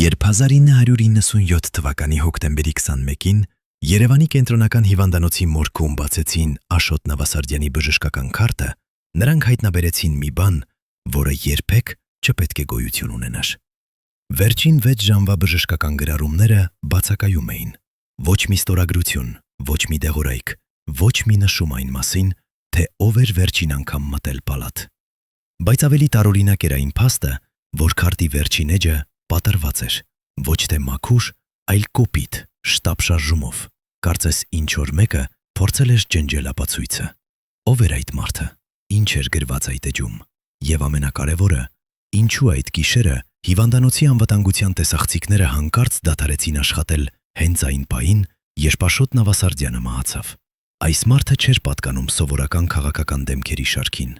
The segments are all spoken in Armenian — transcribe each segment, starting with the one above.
Երբ 1997 թվականի հոկտեմբերի 21-ին Երևանի կենտրոնական հիվանդանոցի մորգում բացեցին Աշոտ Նավասարդյանի բժշկական քարտը, նրանք հայտնաբերեցին մի բան, որը երբեք չպետք է գոյություն ունենար։ Վերջին 6 ժամվա բժշկական գրառումները բացակայում էին։ Ոչ մի ստորագրություն, ոչ մի դեղորայք, ոչ մի նշում այն մասին, թե ով էր վերջին անգամ մտել պալատ։ Բայց ավելի տարօրինակ էր այն փաստը, որ քարտի վերջին էջը պատրված էր, ոչ թե մաքուր, այլ կոպիտ, շտապ շարժումով։ Կարծես ինչ-որ մեկը փորձել էր ջնջել ապացույցը։ Ով էր այդ մարդը, ինչ էր գրված այդ էջում, եւ ամենակարևորը, ինչու այդ գիշերը հիվանդանոցի անվտանգության տեսախցիկները հանկարծ դադարեցին աշխատել հենց այն պահին, երբ Աշոտ Նավասարդյանը մահացավ։ Այս մարդը չէր պատկանում սովորական քաղաքական դեմքերի շարքին։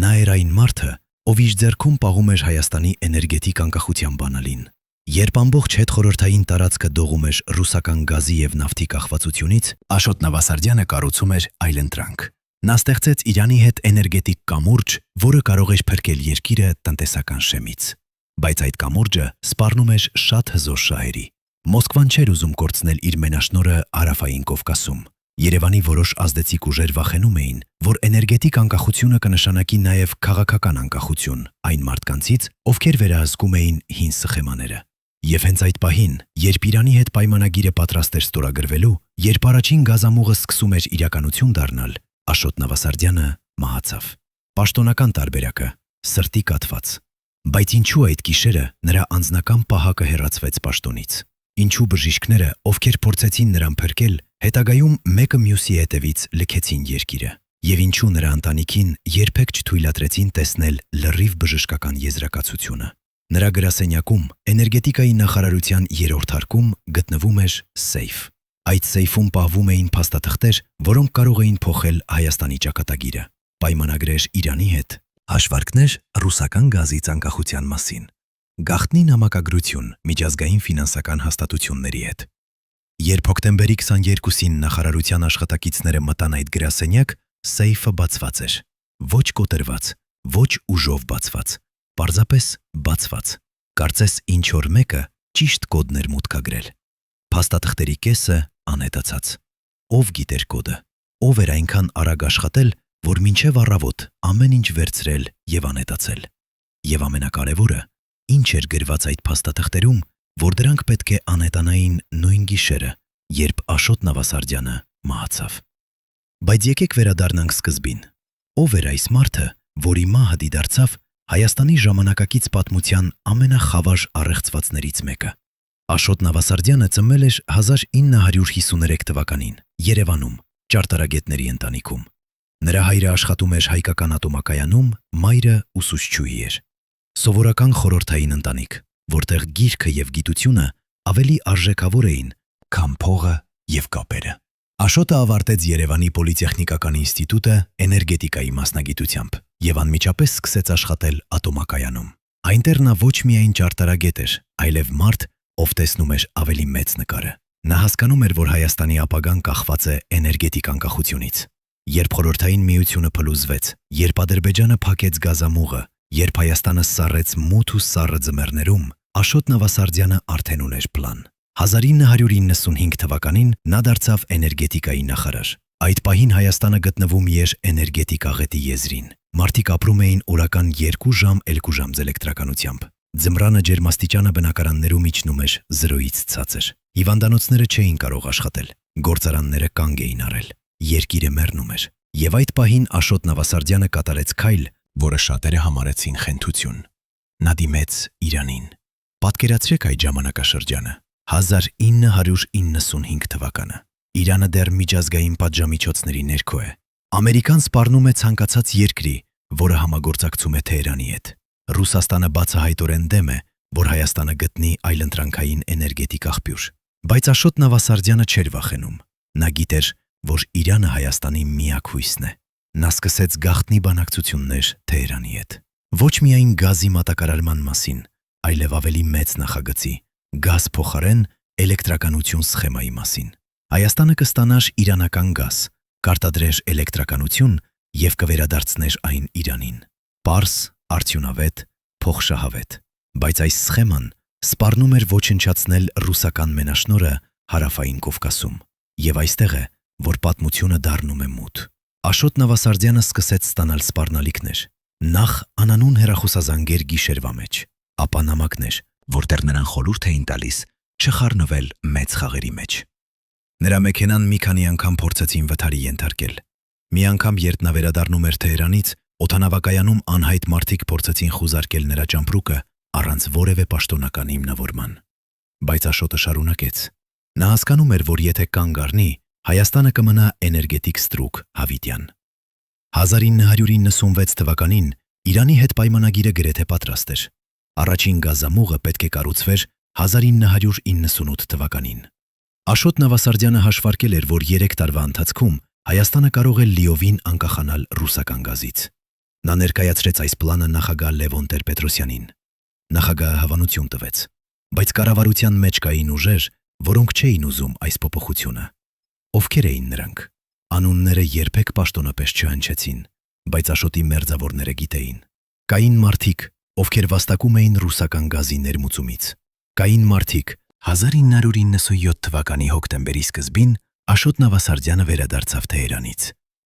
Նա էր այն մարդը, ով իր ձեռքում պահում էր Հայաստանի էներգետիկ անկախության բանալին։ Երբ ամբողջ հետխորհրդային տարածքը դողում էր ռուսական գազի եւ նավթի կախվածությունից, Աշոտ Նավասարդյանը կառուցում էր այլընտրանք։ Նա ստեղծեց Իրանի հետ էներգետիկ կամուրջ, որը կարող էր փրկել երկիրը տնտեսական շեմից։ Բայց այդ կամուրջը սպառնում էր շատ հզոր շահերի։ Մոսկվան չէր ուզում կորցնել իր մենաշնորհը Հարավային Կովկասում։ Երևանի որոշ ազդեցիկ ուժեր վախենում էին, որ էներգետիկ անկախությունը կնշանակի նաև քաղաքական անկախություն այն մարդկանցից, ովքեր վերահսկում էին հին սխեմաները։ Եվ հենց այդ պահին, երբ Իրանի հետ պայմանագիրը պատրաստ էր ստորագրվելու, երբ առաջին գազամուղը սկսում էր իրականություն դառնալ, Աշոտ Նավասարդյանը մահացավ։ Պաշտոնական տարբերակը՝ սրտի կաթված։ Բայց ինչու այդ գիշերը նրա անձնական պահակը հեռացվեց պաշտոնից։ Ինչու բժիշկները, ովքեր փորձեցին նրան փրկել, հետագայում մեկը մյուսի հետևից լքեցին երկիրը։ Եվ ինչու նրա ընտանիքին երբեք չթույլատրեցին տեսնել լրիվ բժշկական եզրակացությունը։ Նրա գրասենյակում, էներգետիկայի նախարարության 3-րդ հարկում գտնվում էր սեյֆ։ Այդ սեյֆում պահվում էին փաստաթղթեր, որոնք կարող էին փոխել Հայաստանի ճակատագիրը, պայմանագրեր Իրանի հետ, հաշվարկներ ռուսական գազից անկախության մասին, գաղտնի նամակագրություն միջազգային ֆինանսական հաստատությունների հետ։ Երբ հոկտեմբերի 22-ին նախարարության աշխատակիցները մտան այդ գրասենյակ, սեյֆը բացված էր։ Ոչ կոտրված, ոչ ուժով բացված, պարզապես բացված։ Կարծես ինչ-որ մեկը ճիշտ կոդն էր մուտքագրել։ Փաստաթղթերի կեսը անհետացած։ Ով գիտեր կոդը, ով էր այնքան արագ աշխատել, որ մինչև առավոտ ամեն ինչ վերցրել եւ անհետացել։ Եվ ամենակարևորը, ինչ էր գրված այդ փաստաթղթերում, որ դրանք պետք է անհետանային նույն գիշերը, երբ Աշոտ Նավասարդյանը մահացավ։ Բայց եկեք վերադառնանք սկզբին։ Ով էր այս մարդը, որի մահը դիդարցավ Հայաստանի ժամանակակից պատմության ամենախավար առեղծվածներից մեկը։ Աշոտ Նավասարդյանը ծնվել էր 1953 թվականին Երևանում, ճարտարագետների ընտանիքում։ Նրա հայրը աշխատում էր հայկական ատոմակայանում, մայրը ուսուցչուհի էր։ Սովորական խորհրդային ընտանիք, որտեղ գիրքը եւ գիտությունը ավելի արժեքավոր էին, քան փողը եւ կապերը։ Աշոտը ավարտեց Երևանի պոլիտեխնիկական ինստիտուտը էներգետիկայի մասնագիտությամբ եւ անմիջապես սկսեց աշխատել ատոմակայանում։ Այնտեղ նա ոչ միայն ճարտարագետ էր, այլև մարդ, ով տեսնում էր ավելի մեծ նկարը։ Նա հասկանում էր, որ Հայաստանի ապագան կախված է էներգետիկ անկախությունից։ Երբ Խորհրդային Միությունը փլուզվեց, երբ Ադրբեջանը փակեց գազամուղը, երբ Հայաստանը սառեց մութ ու սառը ձմեռներում, Աշոտ Նավասարդյանը արդեն ուներ պլան։ 1995 թվականին նա դարձավ էներգետիկայի նախարար։ Այդ պահին Հայաստանը գտնվում էր էներգետիկ աղետի եզրին։ Մարդիկ ապրում էին օրական 2 ժամ 2 ժամ էլեկտրականությամբ։ Ձմռանը ջերմաստիճանը բնակարաններում իջնում էր 0-ից ցածր։ Հիվանդանոցները չէին կարող աշխատել։ Գործարանները կանգ էին առել։ Երկիրը մեռնում էր։ Եվ այդ պահին Աշոտ Նավասարդյանը կատարեց քայլ, որը շատերը համարեցին խենթություն։ Նա դիմեց Իրանին։ Պատկերացրեք այդ ժամանակաշրջանը։ 1995 թվականը։ Իրանը դեռ միջազգային պատժամիջոցների ներքո է։ Ամերիկան սպառնում է ցանկացած երկրի, որը համագործակցում է Թեհրանի հետ։ Ռուսաստանը բացահայտորեն դեմ է, որ Հայաստանը գտնի այլընտրանքային էներգետիկ աղբյուր։ Բայց Աշոտ Նավասարդյանը չէր վախենում։ Նա գիտեր, որ Իրանը Հայաստանի միակ հույսն է։ Նա սկսեց գաղտնի բանակցություններ Թեհրանի հետ։ Ոչ միայն գազի մատակարարման մասին, այլև ավելի մեծ նախագծի՝ գազ փոխարեն էլեկտրականություն սխեմայի մասին։ Հայաստանը կստանար իրանական գազ, կարտադրեր էլեկտրականություն եւ կվերադարձներ այն Իրանին։ Պարզ, արդյունավետ, փոխշահավետ։ Բայց այս սխեման Սպառնում էր ոչնչացնել ռուսական մենաշնորհը հարավային Կովկասում, եւ այստեղ է, որ պատմությունը դառնում է մութ։ Աշոտ Նավասարդյանը սկսեց ստանալ սպառնալիքներ։ Նախ անանուն հեռախոսազանգեր գիշերվա մեջ, ապա նամակներ, որտեղ նրան խորհուրդ էին տալիս չխառնվել մեծ խաղերի մեջ։ Նրա մեքենան մի քանի անգամ փորձեցին վթարի ենթարկել։ Մի անգամ, երբ նա վերադառնում էր Թեհրանից, օդանավակայանում անհայտ մարդիկ փորձեցին խուզարկել նրա ճամպրուկը առանց որևէ պաշտոնական հիմնավորման։ Բայց Աշոտը շարունակեց։ Նա հասկանում էր, որ եթե կանգ առնի, Հայաստանը կմնա էներգետիկ ստրուկ հավիտյան։ 1996 թվականին Իրանի հետ պայմանագիրը գրեթե պատրաստ էր։ Առաջին գազամուղը պետք է կառուցվեր 1998 թվականին։ Աշոտ Նավասարդյանը հաշվարկել էր, որ 3 տարվա ընթացքում Հայաստանը կարող է լիովին անկախանալ ռուսական գազից։ Նա ներկայացրեց այս պլանը նախագահ Լևոն Տեր-Պետրոսյանին։ Նախագահը հավանություն տվեց, բայց կառավարության մեջ կային ուժեր, որոնք չէին ուզում այս փոփոխությունը։ Ովքեր էին նրանք։ Անունները երբեք պաշտոնապես չհնչեցին, բայց Աշոտի մերձավորները գիտեին։ Կային մարդիկ, ովքեր վաստակում էին ռուսական գազի ներմուծումից։ Կային մարդիկ, 1997 թվականի հոկտեմբերի սկզբին Աշոտ Նավասարդյանը վերադարձավ Թեհրանից։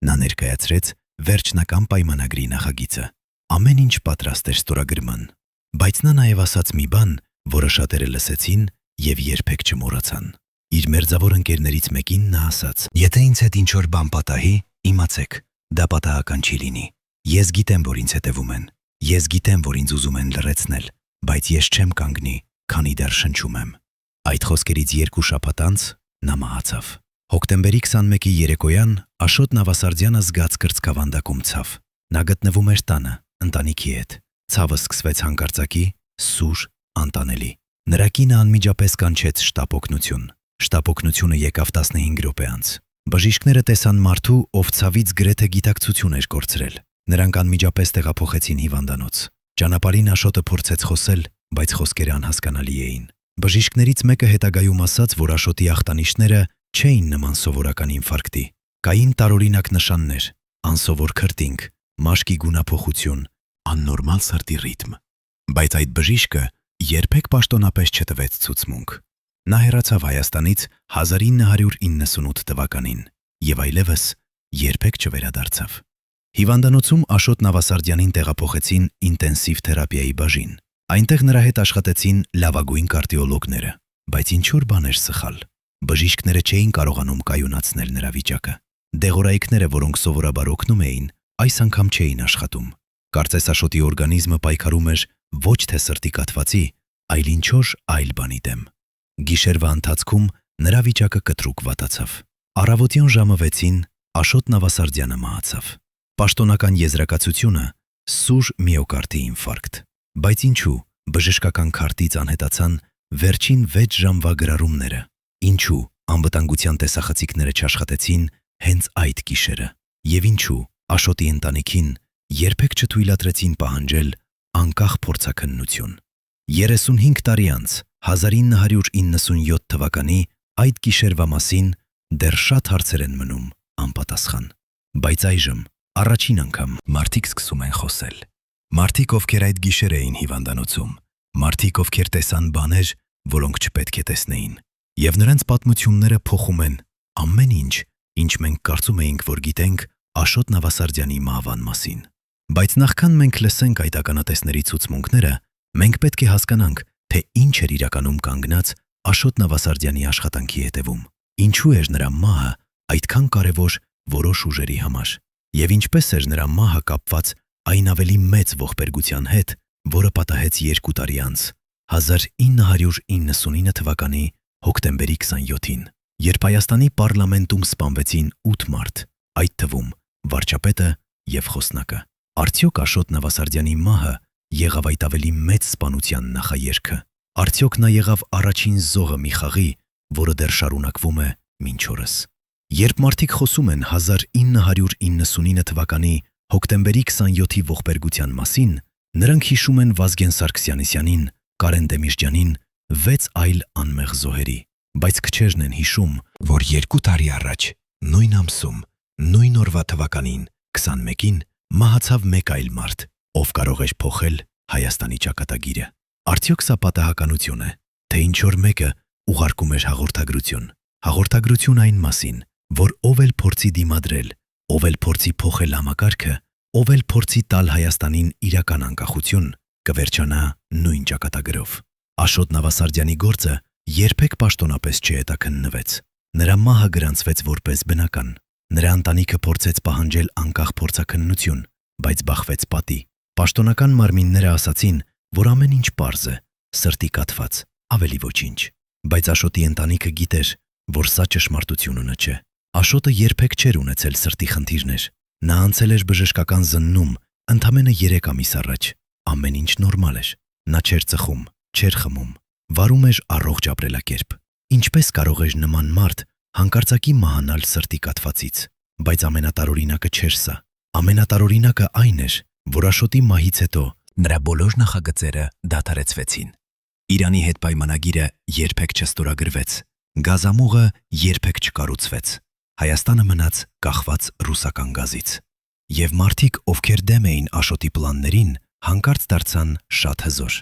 Նա ներկայացրեց վերջնական պայմանագրի նախագիծը։ Ամեն ինչ պատրաստ էր ստորագրման, բայց նա նաև ասաց մի բան, որը շատերը լսեցին եւ երբեք չմոռացան։ Իր մերձավոր ընկերներից մեկին նա ասաց. «Եթե ինձ հետ ինչ-որ բան պատահի, իմացեք, դա պատահական չի լինի։ Ես գիտեմ, որ ինձ հետևում են։ Ես գիտեմ, որ ինձ ուզում են լռեցնել, բայց ես չեմ կանգնի, քանի դեռ շնչում եմ»։ Այդ խոսքերից 2 շաբաթ անց նա մահացավ։ Հոկտեմբերի 21-ի երեկոյան Աշոտ Նավասարդյանը զգաց կրծքավանդակում ցավ։ Նա գտնվում էր տանը, ընտանիքի հետ։ Ցավը սկսվեց հանկարծակի, սուր, անտանելի։ Նրա կինը անմիջապես կանչեց շտապ օգնություն։ Շտապ օգնությունը եկավ 15 րոպե անց։ Բժիշկները տեսան մարդու, ով ցավից գրեթե գիտակցություն էր կորցրել։ Նրանք անմիջապես տեղափոխեցին հիվանդանոց։ Ճանապարհին Աշոտը փորձեց խոսել, բայց խոսքերը անհասկանալի էին։ Բժիշկներից մեկը հետագայում ասաց, որ Աշոտի ախտանիշները չէին նման սովորական ինֆարկտի։ Կային տարօրինակ նշաններ՝ անսովոր քրտինք, մաշկի գունափոխություն, աննորմալ սրտի ռիթմ։ Բայց այդ բժիշկը երբեք պաշտոնապես չտվեց ցուցմունք։ Նա հեռացավ Հայաստանից 1998 թվականին եւ այլևս երբեք չվերադարձավ։ Հիվանդանոցում Աշոտ Նավասարդյանին տեղափոխեցին ինտենսիվ թերապիայի բաժին։ Այնտեղ նրա հետ աշխատեցին լավագույն կարդիոլոգները, բայց ինչ-որ բան էր սխալ։ Բժիշկները չէին կարողանում կայունացնել նրա վիճակը։ Դեղորայքները, որոնք սովորաբար օգնում էին, այս անգամ չէին աշխատում։ Կարծես Աշոտի օրգանիզմը պայքարում էր ոչ թե սրտի կաթվածի, այլ ինչ-որ այլ բանի դեմ։ Գիշերվա ընթացքում նրա վիճակը կտրուկ վատացավ։ Առավոտյան ժամը 6-ին Աշոտ Նավասարդյանը մահացավ։ Պաշտոնական եզրակացությունը՝ սուր միոկարդի ինֆարկտ։ Բայց ինչու բժշկական քարտից անհետացան վերջին 6 ժամվա գրառումները։ Ինչու անվտանգության տեսախցիկները չաշխատեցին հենց այդ գիշերը։ Եվ ինչու Աշոտի ընտանիքին երբեք չթույլատրեցին պահանջել անկախ փորձաքննություն։ 35 տարի անց 1997 թվականի այդ գիշերվա մասին դեռ շատ հարցեր են մնում անպատասխան։ Բայց այժմ առաջին անգամ մարդիկ սկսում են խոսել։ Մարդիկ, ովքեր այդ գիշեր էին հիվանդանոցում, մարդիկ, ովքեր տեսան բաներ, որոնք չպետք է տեսնեին։ Եվ նրանց պատմությունները փոխում են ամեն ինչ, ինչ մենք կարծում էինք, որ գիտենք Աշոտ Նավասարդյանի մահվան մասին։ Բայց նախքան մենք լսենք այդ ականատեսների ցուցմունքները, մենք պետք է հասկանանք, թե ինչ էր իրականում կանգնած Աշոտ Նավասարդյանի աշխատանքի հետևում։ Ինչու էր նրա մահը այդքան կարևոր որոշ ուժերի համար։ Եվ ինչպես էր նրա մահը կապված այն ավելի մեծ ողբերգության հետ, որը պատահեց 2 տարի անց, 1999 թվականի հոկտեմբերի 27-ին, երբ Հայաստանի պարլամենտում սպանվեցին 8 մարդ, այդ թվում վարչապետը եւ խոսնակը։ Արդյոք Աշոտ Նավասարդյանի մահը եղավ այդ ավելի մեծ սպանության նախաերգը։ Արդյոք նա եղավ առաջին զոհը մի խաղի, որը դեռ շարունակվում է մինչ օրս։ Երբ մարդիկ խոսում են 1999 թվականի հոկտեմբերի 27-ի ողբերգության մասին, նրանք հիշում են Վազգեն Սարգսյանիսյանին, Կարեն Դեմիրճյանին, 6 այլ անմեղ զոհերի, բայց քչերն են հիշում, որ 2 տարի առաջ, նույն ամսում, նույն օրվա թվականին 21-ին մահացավ մեկ այլ մարդ, ով կարող էր փոխել Հայաստանի ճակատագիրը։ Արդյոք սա պատահականություն է, թե ինչ որ մեկը ուղարկում էր հաղորդագրություն։ Հաղորդագրություն այն մասին, որ ով էլ փորձի դիմադրել, ով էլ փորձի փոխել համակարգը, ով էլ փորձի տալ Հայաստանին իրական անկախություն, կվերջանա նույն ճակատագրով։ Աշոտ Նավասարդյանի գործը երբեք պաշտոնապես չհետաքննվեց։ Նրա մահը գրանցվեց որպես բնական։ Նրա ընտանիքը փորձեց պահանջել անկախ փորձաքննություն, բայց բախվեց պատի։ Պաշտոնական մարմինները ասացին, որ ամեն ինչ պարզ է, սրտի կաթված, ավելի ոչինչ։ Բայց Աշոտի ընտանիքը գիտեր, որ սա ճշմարտությունը չէ։ Աշոտը երբեք չէր ունեցել սրտի խնդիրներ։ Նա անցել էր բժշկական զննում ընդամենը 3 ամիս առաջ։ Ամեն ինչ նորմալ էր։ Նա չէր ծխում, չէր խմում, վարում էր առողջ ապրելակերպ։ Ինչպես կարող էր նման մարդ հանկարծակի մահանալ սրտի կաթվածից։ Բայց ամենատարօրինակը չէր սա։ Ամենատարօրինակը այն էր, որ Աշոտի մահից հետո նրա բոլոր նախագծերը դադարեցվեցին։ Իրանի հետ պայմանագիրը երբեք չստորագրվեց։ Գազամուղը երբեք չկառուցվեց։ Հայաստանը մնաց կախված ռուսական գազից։ Եվ մարդիկ, ովքեր դեմ էին Աշոտի պլաններին, հանկարծ դարձան շատ հզոր։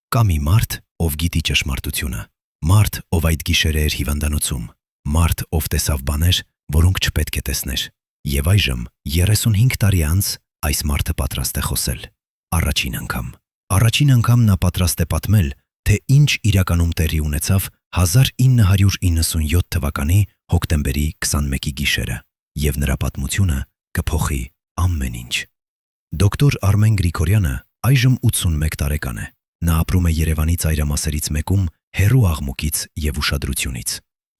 Կա մի մարդ, ով գիտի ճշմարտությունը։ Մարդ, ով այդ գիշերը էր հիվանդանոցում։ Մարդ, ով տեսավ բաներ, որոնք չպետք է տեսներ։ Եվ այժմ 35 տարի անց այս մարդը պատրաստ է խոսել։ Առաջին անգամ նա պատրաստ է պատմել, թե ինչ իրականում տեղի ունեցավ 1997 թվականի հոկտեմբերի 21-ի գիշերը, եւ նրա պատմությունը կփոխի ամեն ինչ։ Դոկտոր Արմեն Գրիգորյանը այժմ 81 տարեկան է։ Նա ապրում է Երևանի ծայրամասերից մեկում հեռու աղմուկից եւ ուշադրությունից։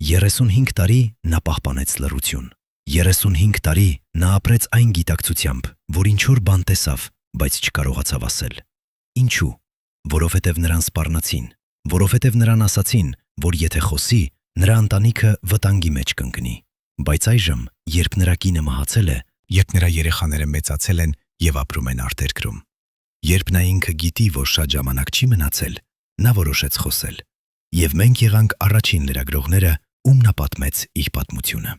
35 տարի նա պահպանեց լռություն։ 35 տարի նա ապրեց այն գիտակցությամբ, որ ինչ որ բան տեսավ, բայց չկարողացավ ասել։ Ինչու՞։ Որովհետև նրան սպառնացին, որովհետև նրան ասացին, որ եթե խոսի, նրա ընտանիքը վտանգի մեջ կընկնի։ Բայց այժմ, երբ նրա կինը մահացել է, երբ նրա երեխաները մեծացել են եւ ապրում են արտերկրում, երբ նա ինքը գիտի, որ շատ ժամանակ չի մնացել, նա որոշեց խոսել։ Եվ մենք եղանք առաջին լրագրողները, ում նա պատմեց իր պատմությունը։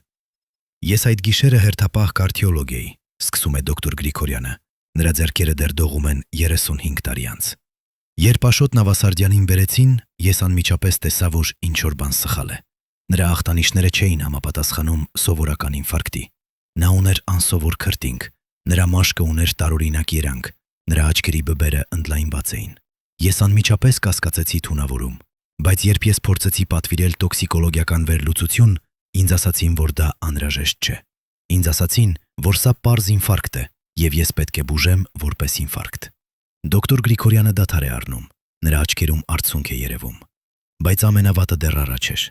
Ես այդ գիշերը հերթապահ կարդիոլոգ էի, սկսում է դոկտոր Գրիգորյանը։ Նրա ձեռքերը դեռ դողում են 35 տարի անց։ Երբ Աշոտ Նավասարդյանին բերեցին, ես անմիջապես տեսա, որ ինչ-որ բան սխալ է։ Նրա ախտանիշները չէին համապատասխանում սովորական ինֆարկտի։ Նա ուներ անսովոր քրտինք, նրա մաշկը ուներ տարօրինակ երանգ, նրա աչքերի բբերը ընդլայնված էին։ Ես անմիջապես կասկածեցի թունավորում, բայց երբ ես փորձեցի պատվիրել տոքսիկոլոգիական վերլուծություն, ինձ ասացին, որ դա անհրաժեշտ չէ։ Ինձ ասացին, որ սա պարզ ինֆարկտ է, եւ ես պետք է բուժեմ որպես ինֆարկտ։ Դոկտոր Գրիգորյանը դադար է առնում, նրա աչքերում արցունք է երևում։ Բայց ամենավատը դեռ առաջ էր։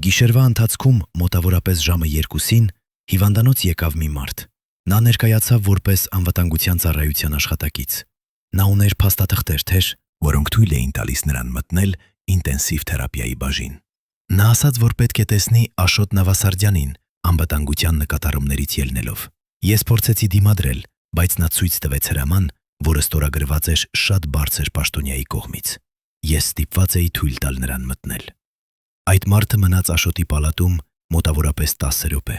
Գիշերվա ընթացքում մոտավորապես ժամը 2-ին հիվանդանոց եկավ մի մարդ։ Նա ներկայացավ որպես անվտանգության ծառայության աշխատակից։ Նա ուներ փաստաթղթեր թեր, որոնք թույլ էին տալիս նրան մտնել ինտենսիվ թերապիայի բաժին։ Նա ասաց, որ պետք է տեսնի Աշոտ Նավասարդյանին անվտանգության նկատառումներից ելնելով։ Ես փորձեցի դիմադրել, բայց նա ցույց տվեց հրաման, որը ստորագրված էր շատ բարձր պաշտոնյայի կողմից։ Ես ստիպված էի թույլ տալ նրան մտնել։ Այդ մարդը մնաց Աշոտի պալատում մոտավորապես 10 րոպե։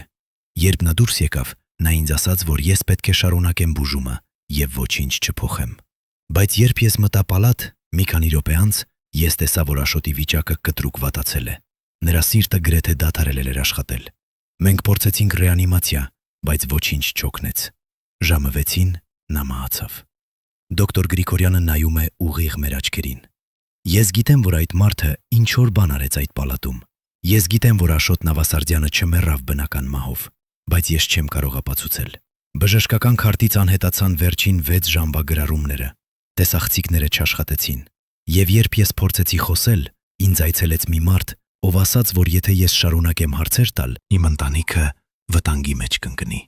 Երբ նա դուրս եկավ, նա ինձ ասաց, որ ես պետք է շարունակեմ բուժումը եւ ոչինչ չփոխեմ։ Բայց երբ ես մտա պալատ, մի քանի րոպե անց, ես տեսա, որ Աշոտի վիճակը կտրուկ վատացել է։ Նրա սիրտը գրեթե դադարել էր աշխատել։ Մենք փորձեցինք ռեանիմացիա, բայց ոչինչ չօգնեց։ Ժամը 6-ին նա մահացավ։ Դոկտոր Գրիգորյանը նայում է ուղիղ մեր աչքերին։ Ես գիտեմ, որ այդ մարդը ինչ որ բան արեց այդ պալատում։ Ես գիտեմ, որ Աշոտ Նավասարդյանը չմեռավ բնական մահով, բայց ես չեմ կարող ապացուցել։ Բժշկական քարտից անհետացան վերջին 6 ժամվա գրառումները։ Տեսախցիկները չաշխատեցին։ Եվ երբ ես փորձեցի խոսել, ինձ այցելեց մի մարդ, ով ասաց, որ եթե ես շարունակեմ հարցեր տալ, իմ ընտանիքը վտանգի մեջ կընկնի։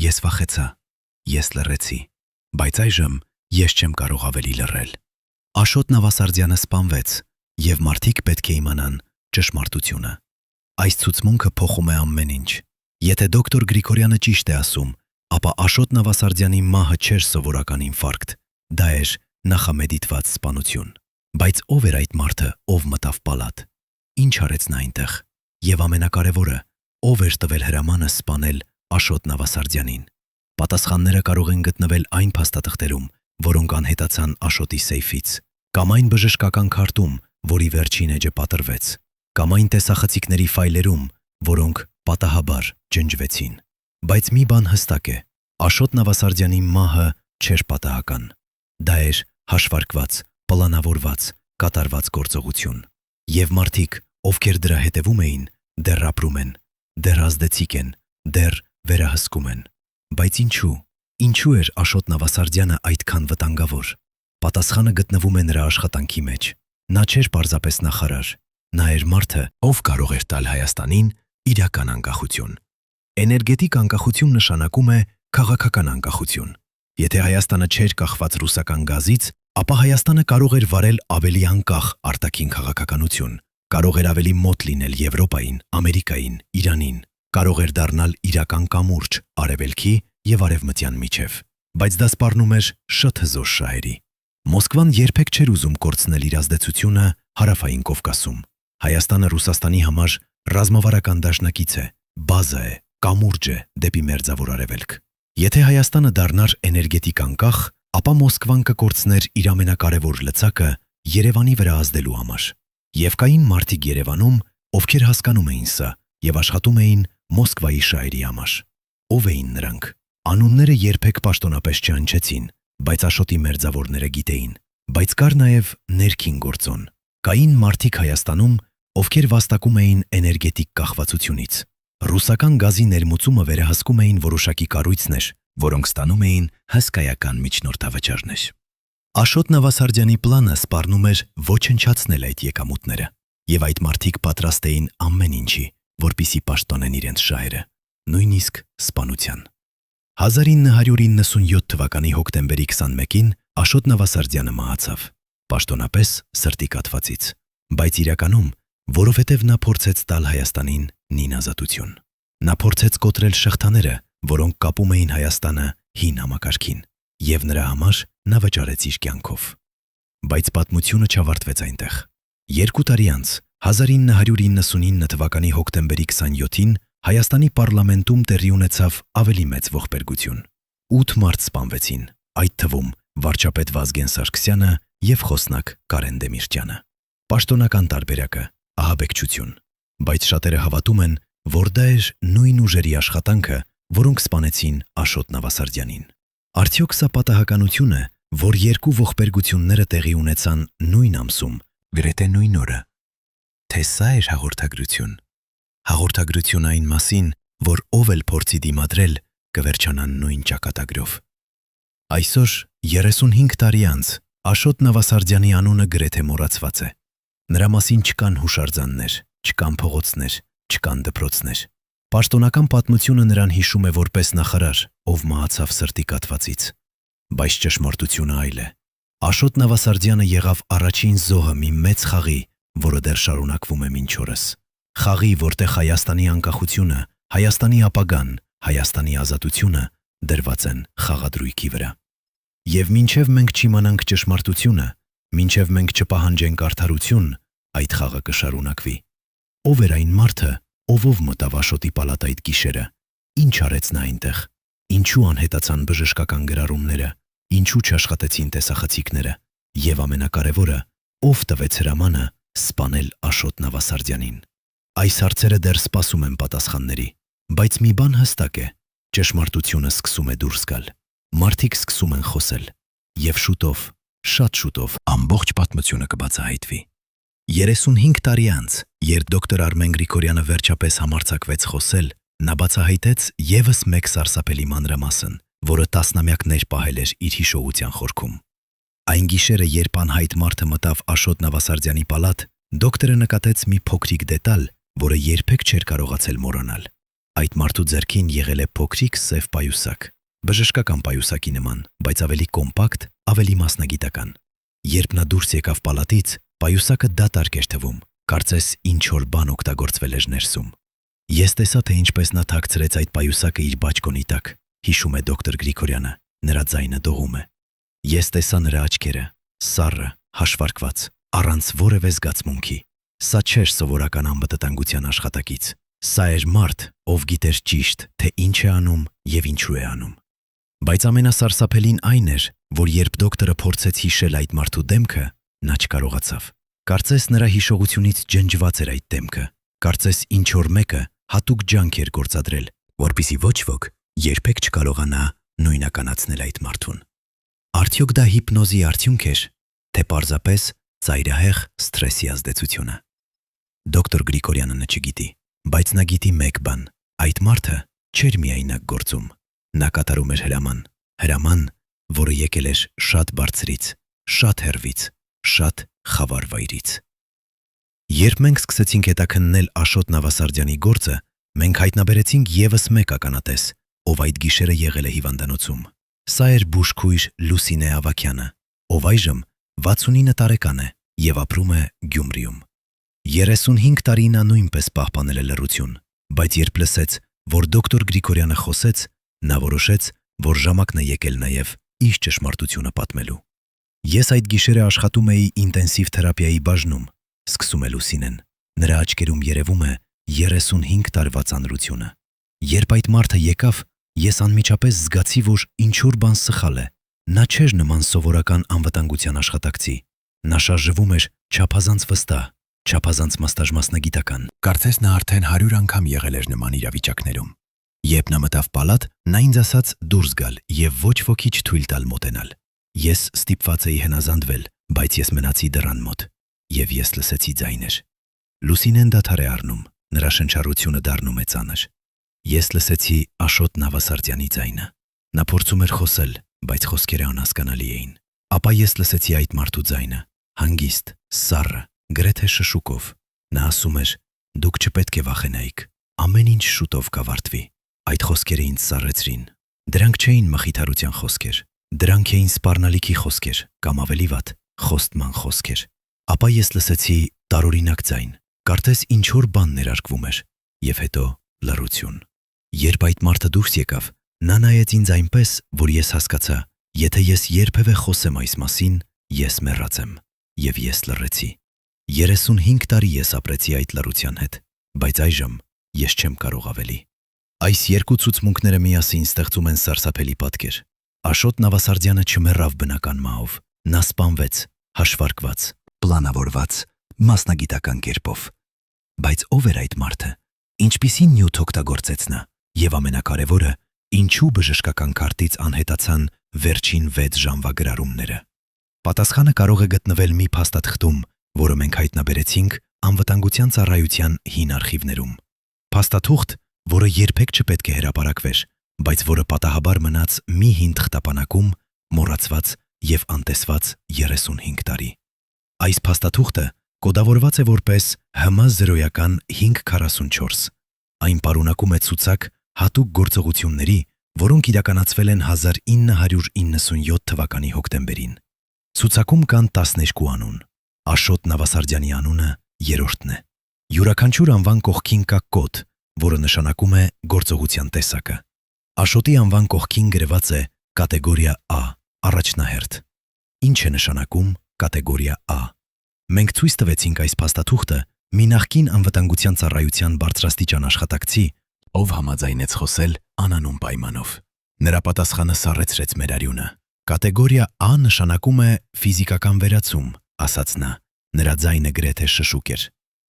Ես վախեցա, ես լռեցի, բայց այժմ ես չեմ կարող ավելի լռել։ Աշոտ Նավասարդյանը սպանվեց, եւ մարդիկ պետք է իմանան ճշմարտությունը։ Այս ցուցմունքը փոխում է ամեն ինչ։ Եթե դոկտոր Գրիգորյանը ճիշտ է ասում, ապա Աշոտ Նավասարդյանի մահը չէր սովորական ինֆարկտ, դա էր նախամեդիտված սպանություն։ Բայց ով էր այդ մարդը, ով մտավ պալատ։ Ինչ արեց նա այնտեղ։ Եվ ամենակարևորը, ով էր տվել հրամանը սպանել Աշոտ Նավասարդյանին։ Պատասխանները կարող են գտնվել այն փաստաթղթերում, որոնք անհետացան Աշոտի սեյֆից, կամ այն բժշկական քարտում, որի վերջին էջը պատրվեց, կամ այն տեսախցիկների ֆայլերում, որոնք պատահաբար ջնջվեցին։ Բայց մի բան հստակ է. Աշոտ Նավասարդյանի մահը չէր պատահական։ Դա էր հաշվարկված, պլանավորված, կատարված գործողություն։ Եվ մարդիկ, ովքեր դրա հետևում էին, դեռ ապրում են, դեռ ազդեցիկ են, դեռ վերահսկում են։ Բայց ինչու էր Աշոտ Նավասարդյանը այդքան վտանգավոր։ Պատասխանը գտնվում է նրա աշխատանքի մեջ։ Նա չէր պարզապես նախարար, նա էր մարդը, ով կարող էր տալ Հայաստանին իրական անկախություն։ Էներգետիկ անկախություն նշանակում է քաղաքական անկախություն։ Եթե Հայաստանը չէր կախված ռուսական գազից, ապա Հայաստանը կարող էր վարել ավելի անկախ արտաքին քաղաքականություն, կարող էր ավելի մոտ լինել Եվրոպային, Ամերիկային, Իրանին, կարող էր դառնալ իրական կամուրջ արևելքի եւ արևմտյան միջև։ Բայց դա սպառնում էր շատ հզոր շահերի։ Մոսկվան երբեք չէր ուզում կորցնել իր ազդեցությունը հարավային Կովկասում։ Հայաստանը Ռուսաստանի համար ռազմավարական դաշնակից է, բազա է, կամուրջ է դեպի մերձավոր արևելք։ Եթե Հայաստանը դառնար էներգետիկ անկախ, ապա Մոսկվան կկորցներ իր ամենակարևոր լծակը Երևանի վրա ազդելու համար։ Եվ կային մարդիկ Երևանում, ովքեր հասկանում էին սա եւ աշխատում էին Մոսկվայի շահերի համար։ Ով էին նրանք։ Անունները երբեք պաշտոնապես չհնչեցին, բայց Աշոտի մերձավորները գիտեին։ Բայց կար նաև ներքին գործոն։ Կային մարդիկ Հայաստանում, ովքեր վաստակում էին էներգետիկ կախվածությունից։ Ռուսական գազի ներմուծումը վերահսկում էին որոշակի կառույցներ, որոնք ստանում էին հսկայական միջնորդավճարներ։ Աշոտ Նավասարդյանի պլանը սպառնում էր ոչնչացնել այդ եկամուտները, եւ այդ մարդիկ պատրաստ էին ամեն ինչի, որպիսի պաշտպանեն իրենց շահերը, նույնիսկ սպանության։ 1997 թվականի հոկտեմբերի 21-ին Աշոտ Նավասարդյանը մահացավ, պաշտոնապես սրտի կաթվածից, բայց իրականում, որովհետև նա փորձեց տալ Հայաստանին նին ազատություն։ Նա փորձեց կոտրել շղթաները, որոնք կապում էին Հայաստանը հին համակարգին, եւ նրա համար նա վճարեց իր կյանքով։ Բայց պատմությունը չավարտվեց այնտեղ։ 2 տարի անց, 1999 թվականի հոկտեմբերի 27-ին Հայաստանի պարլամենտում տեղի ունեցավ ավելի մեծ ողբերգություն։ 8 մարդ սպանվեցին, այդ թվում վարչապետ Վազգեն Սարգսյանը եւ խոսնակ Կարեն Դեմիրճյանը։ Պաշտոնական տարբերակը ահաբեկչություն, բայց շատերը հավատում են, որ դա էր նույն ուժերի աշխատանքը, որոնք սպանեցին Աշոտ Նավասարդյանին։ Արդյոք սա պատահականություն է, որ երկու ողբերգությունները տեղի ունեցան նույն ամսում, գրեթե նույն օրը։ Թե սա էր հաղորդագրություն։ Հաղորդագրություն այն մասին, որ ով էլ փորձի դիմադրել, կվերջանան նույն ճակատագրով։ Այսօր 35 տարի անց Աշոտ Նավասարդյանի անունը գրեթե մոռացված է։ Նրա մասին չկան հուշարձաններ, չկան փողոցներ, չկան դպրոցներ։ Պաշտոնական պատմությունը նրան հիշում է որպես նախարար, ով մահացավ սրտի կաթվածից։ Բայց ճշմարտությունը այլ է։ Աշոտ Նավասարդյանը եղավ առաջին զոհը մի մեծ խաղի, որը դեռ շարունակվում է մինչ օրս։ Խաղի, որտեղ Հայաստանի անկախությունը, Հայաստանի ապագան, Հայաստանի ազատությունը դրված են խաղադրույքի վրա։ Եվ մինչև մենք չիմանանք ճշմարտությունը, մինչև մենք չպահանջենք արդարություն, այդ խաղը կշարունակվի։ Ով էր այն մարդը, ով մտավ Աշոտի պալատ այդ գիշերը։ Ինչ արեց նա այնտեղ։ Ինչու անհետացան բժշկական գրառումները, ինչու չաշխատեցին տեսախցիկները, եւ ամենակարևորը, ով տվեց հրամանը սպանել Աշոտ Նավասարդյանին։ Այս հարցերը դեռ սպասում են պատասխանների, բայց մի բան հստակ է. ճշմարտությունը սկսում է դուրս գալ։ Մարդիկ սկսում են խոսել, եւ շուտով, շատ շուտով ամբողջ պատմությունը կբացահայտվի։ 35 տարի անց, երբ դոկտոր Արմեն Գրիգորյանը վերջապես համարձակվեց խոսել, նա բացահայտեց եւս մեկ սարսափելի մանրամասն, որը տասնամյակներ պահել էր իր հիշողության խորքում։ Այն գիշերը, երբ անհայտ մարդը մտավ Աշոտ Նավասարդյանի պալատ, դոկտորը նկատեց մի փոքրիկ դետալ, որը երբեք չէր կարողացել մոռանալ։ Այդ մարդու ձեռքին եղել է փոքրիկ սև պայուսակ, բժշկական պայուսակի նման, բայց ավելի կոմպակտ, ավելի մասնագիտական։ Երբ նա դուրս եկավ պալատից, պայուսակը դատարկ էր թվում, կարծես ինչ-որ բան օգտագործվել էր ներսում։ Ես տեսա, թե ինչպես նա թաքցրեց այդ պայուսակը իր բաճկոնի տակ, հիշում է դոկտոր Գրիգորյանը, նրա ձայնը դողում է։ Ես տեսա նրա աչքերը, սառը, հաշվարկված, առանց որևէ զգացմունքի։ Սա չէր սովորական անվտանգության աշխատակից։ Սա էր մարդ, ով գիտեր ճիշտ, թե ինչ է անում եւ ինչու է անում։ Բայց ամենասարսափելին այն էր, որ երբ դոկտորը փորձեց հիշել այդ մարդու դեմքը, Նա չկարողացավ։ Կարծես նրա հիշողությունից ջնջված էր այդ դեմքը։ Կարծես ինչ-որ մեկը հատուկ ջանք էր գործադրել, որպեսզի ոչ ոք երբեք չկարողանա նույնականացնել այդ մարդուն։ Արդյոք դա հիպնոզի արդյունք էր, թե պարզապես ծայրահեղ սթրեսի ազդեցությունը։ Դոկտոր Գրիգորյանը չգիտի, բայց նա գիտի մեկ բան. այդ մարդը չէր միայնակ գործում։ Նա կատարում էր հրաման, որը եկել էր շատ բարձրից, շատ հեռվից, շատ խավար վայրից։ Երբ մենք սկսեցինք հետաքննել Աշոտ Նավասարդյանի գործը, մենք հայտնաբերեցինք ևս մեկ ականատես, ով այդ գիշերը եղել է հիվանդանոցում։ Սա էր բուժքույր Լուսինե Ավագյանը, ով այժմ 69 տարեկան է եւ ապրում է Գյումրիում։ 35 տարի նա նույնպես պահպանել է լռություն, բայց երբ լսեց, որ դոկտոր Գրիգորյանը խոսեց, նա որոշեց, որ ժամանակն է եկել նաեւ իր ճշմարտությունը պատմելու։ Ես այդ գիշերը աշխատում էի ինտենսիվ թերապիայի բաժնում, սկսում է Լուսինեն։ Նրա աչքերում երևում է 35 տարվա ծանրությունը։ Երբ այդ մարդը եկավ, ես անմիջապես զգացի, որ ինչ-որ բան սխալ է։ Նա չէր նման սովորական անվտանգության աշխատակցի։ Նա շարժվում էր չափազանց վստահ, չափազանց մասնագիտական։ Կարծես նա արդեն 100 անգամ եղել էր նման իրավիճակներում։ Երբ նա մտավ պալատ, նա ինձ ասաց դուրս գալ եւ ոչ ոքի չթույլ տալ մոտենալ։ Ես ստիպված էի հնազանդվել, բայց ես մնացի դռան մոտ եւ ես լսեցի ձայներ։ Լուսինեն դադար է առնում, նրա շնչառությունը դառնում է ծանր։ Ես լսեցի Աշոտ Նավասարդյանի ձայնը։ Նա փորձում էր խոսել, բայց խոսքերը անհասկանալի էին։ Ապա ես լսեցի այդ մարդու ձայնը, հանգիստ, սառը, գրեթե շշուկով։ Նա ասում էր. «Դուք չպետք է վախենայիք, ամեն ինչ շուտով կավարտվի»։ Այդ խոսքերը ինձ սառեցրին։ Դրանք չէին մխիթարության խոսքեր, դրանք էին սպառնալիքի խոսքեր, կամ ավելի վատ, խոստման խոսքեր։ Ապա ես լսեցի տարօրինակ ձայն, կարծես ինչ-որ բան ներարկվում էր, եւ հետո լռություն։ Երբ այդ մարդը դուրս եկավ, նա նայեց ինձ այնպես, որ ես հասկացա, եթե ես երբևէ խոսեմ այս մասին, ես մեռած եմ, եւ ես լռեցի։ 35 տարի ես ապրեցի այդ լռության հետ, բայց այժմ ես չեմ կարող ավելի։ Այս երկու ցուցմունքները միասին ստեղծում են սարսափելի պատկեր։ Աշոտ Նավասարդյանը չմեռավ բնական մահով, նա սպանվեց, հաշվարկված, պլանավորված, մասնագիտական կերպով։ Բայց ով էր այդ մարդը, ինչպիսի նյութ օգտագործեց նա, եւ ամենակարևորը, ինչու բժշկական քարտից անհետացան վերջին 6 ժամվա գրառումները։ Պատասխանը կարող է գտնվել մի փաստաթղթում, որը մենք հայտնաբերեցինք անվտանգության ծառայության հին արխիվներում։ Փաստաթուղթ, որը երբեք չպետք է հրապարակվեր, բայց որը պատահաբար մնաց մի հին թղթապանակում, մոռացված եւ անտեսված 35 տարի։ Այս փաստաթուղթը կոդավորված է որպես ՀՄ 0544։ Այն պարունակում է ցուցակ հատուկ գործողությունների, որոնք իրականացվել են 1997 թվականի հոկտեմբերին։ Ցուցակում կան 12 անուն։ Աշոտ Նավասարդյանի անունը երրորդն է։ Յուրաքանչյուր անվան կողքին կա կոդ, որը նշանակում է գործողության տեսակը։ Աշոտի անվան կողքին գրված է կատեգորիա A, առաջնահերթ։ Ինչ է նշանակում կատեգորիա A։ Մենք ցույց տվեցինք այս փաստաթուղթը մի նախկին անվտանգության ծառայության բարձրաստիճան աշխատակցի, ով համաձայնեց խոսել անանուն պայմանով։ Նրա պատասխանը սառեցրեց մեր արյունը։ Կատեգորիա A նշանակում է ֆիզիկական վերացում, ասաց նա։ Նրա ձայնը գրեթե շշուկ էր։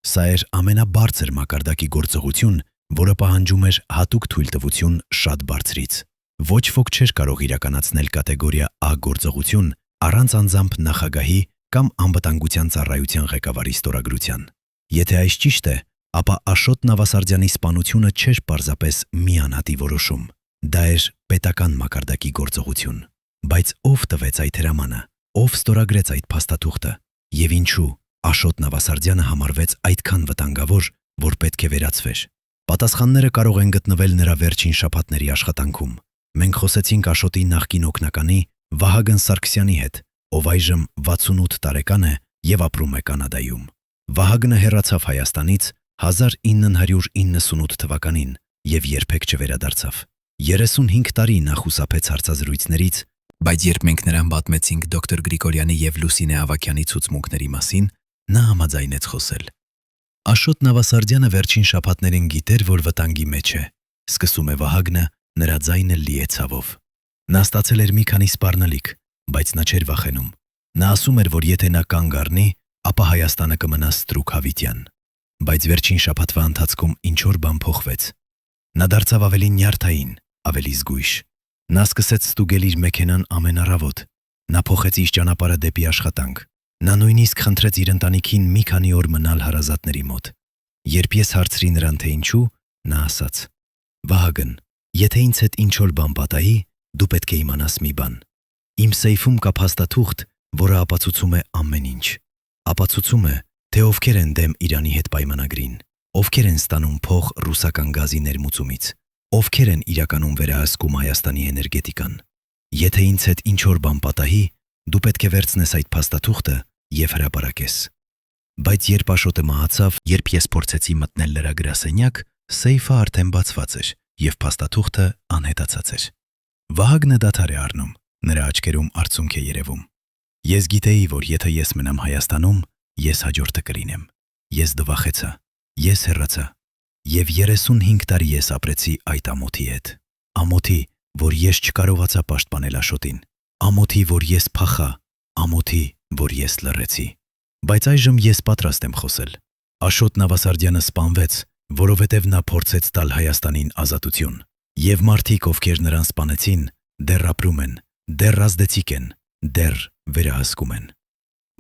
Սա էր ամենաբարձր մակարդակի գործողություն, որը պահանջում էր հատուկ թույլտվություն շատ բարձրից։ Ոչ ոք չէր կարող իրականացնել կատեգորիա A գործողություն առանց անձամբ նախագահի կամ անվտանգության ծառայության ղեկավարի ստորագրության։ Եթե այս ճիշտ է, ապա Աշոտ Նավասարդյանի սպանությունը չէր պարզապես մի անհատի որոշում։ Դա էր պետական մակարդակի գործողություն։ Բայց ով տվեց այդ հրամանը, ով ստորագրեց այդ փաստաթուղթը, եւ ինչու Աշոտ Նավասարդյանը համարվեց այդքան վտանգավոր, որ պետք է վերացվեր։ Պատասխանները կարող են գտնվել նրա վերջին շաբաթների աշխատանքում։ Մենք խոսեցինք Աշոտի նախկին օգնականի Վահագն Սարգսյանի հետ, ով այժմ 68 տարեկան է եւ ապրում է Կանադայում։ Վահագնը հեռացավ Հայաստանից 1998 թվականին եւ երբեք չվերադարձավ։ 35 տարի նա խուսափեց հարցազրույցներից, բայց երբ մենք նրան պատմեցինք դոկտոր Գրիգորյանի եւ Լուսինե Ավագյանի ցուցմունքների մասին, նա համաձայնեց խոսել։ Աշոտ Նավասարդյանը վերջին շաբաթներին գիտեր, որ վտանգի մեջ է։ Սկսում է Վահագնը, նրա ձայնը լի է ցավով։ Նա ստացել էր մի քանի սպառնալիք, բայց նա չէր վախենում։ Նա ասում էր, որ եթե նա կանգ առնի, ապա Հայաստանը կմնա ստրուկ հավիտյան։ Բայց վերջին շաբաթվա ընթացքում ինչ-որ բան փոխվեց։ Նա դարձավ ավելի նյարդային, ավելի զգույշ։ Նա սկսեց ստուգել իր մեքենան ամեն առավոտ։ Նա փոխեց իր ճանապարհը դեպի աշխատանք։ Նա նույնիսկ խնդրեց իր ընտանիքին մի քանի օր մնալ հարազատների մոտ։ Երբ ես հարցրի նրան, թե ինչու, նա ասաց. «Վահագն, եթե ինձ հետ ինչ-որ բան պատահի, դու պետք է իմանաս մի բան։ Իմ սեյֆում կա փաստաթուղթ, որը ապացուցում է ամեն ինչ։ Ապացուցում է, թե ովքեր են դեմ Իրանի հետ պայմանագրին, ովքեր են ստանում փող ռուսական գազի ներմուծումից, ովքեր են իրականում վերահսկում Հայաստանի էներգետիկան։ Եթե ինձ հետ ինչ-որ բան պատահի, դու պետք է վերցնես այդ փաստաթուղթը եւ հրապարակես»։ Բայց երբ Աշոտը մահացավ, երբ ես փորձեցի մտնել նրա գրասենյակ, սեյֆը արդեն բացված էր եւ փաստաթուղթը անհետացած էր։ Վահագնը դադար է առնում, նրա աչքերում արցունք է երևում։ Ես գիտեի, որ եթե ես մնամ Հայաստանում, ես հաջորդը կլինեմ։ Ես դվախեցա, ես հեռացա։ Եվ 35 տարի ես ապրեցի այդ ամոթի հետ։ Ամոթի, որ ես չկարողացա պաշտպանել Աշոտին։ Ամոթի, որ ես փախա, ամոթի, որ ես լռեցի։ Բայց այժմ ես պատրաստ եմ խոսել։ Աշոտ Նավասարդյանը սպանվեց, որովհետև նա փորձեց տալ Հայաստանին ազատություն։ Եվ մարդիկ, ովքեր նրան սպանեցին, դեռ ապրում են, դեռ ազդեցիկ են, դեռ վերահսկում են։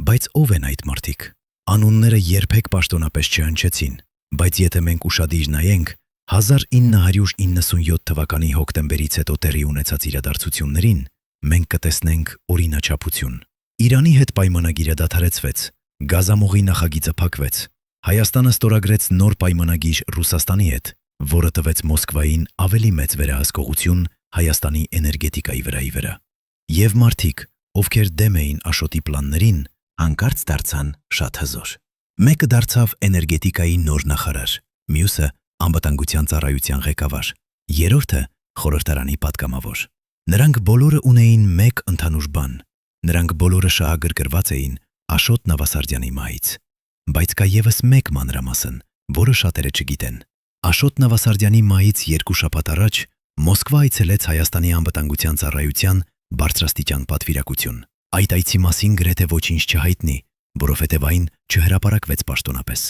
Բայց ով են այդ մարդիկ։ Անունները երբեք պաշտոնապես չհնչեցին, բայց եթե մենք ուշադիր նայենք 1997 թվականի հոկտեմբերից հետո տեղի ունեցած իրադարձություններին, մենք կտեսնենք օրինաչափություն։ Իրանի հետ պայմանագիրը դադարեցվեց, գազամուղի նախագիծը փակվեց, Հայաստանը ստորագրեց նոր պայմանագիր Ռուսաստանի հետ, որը տվեց Մոսկվային ավելի մեծ վերահսկողություն Հայաստանի էներգետիկայի վրա։ Եվ մարդիկ, ովքեր դեմ էին Աշոտի պլաններին, հանկարծ դարձան շատ հզոր։ Մեկը դարձավ էներգետիկայի նոր նախարար, մյուսը անվտանգության ծառայության ղեկավար, երրորդը խորհրդարանի պատգամավոր։ Նրանք բոլորը ունեին մեկ ընդհանուր բան։ Նրանք բոլորը շահագրգռված էին Աշոտ Նավասարդյանի մահից։ Բայց կա եւս մեկ մանրամասն, որը շատերը չգիտեն։ Աշոտ Նավասարդյանի մահից 2 շաբաթ առաջ Մոսկվա այցելեց Հայաստանի անվտանգության ծառայության բարձրաստիճան պատվիրակություն։ Այդ այցի մասին գրեթե ոչինչ չհայտնի, որովհետև այն չհրապարակվեց պաշտոնապես։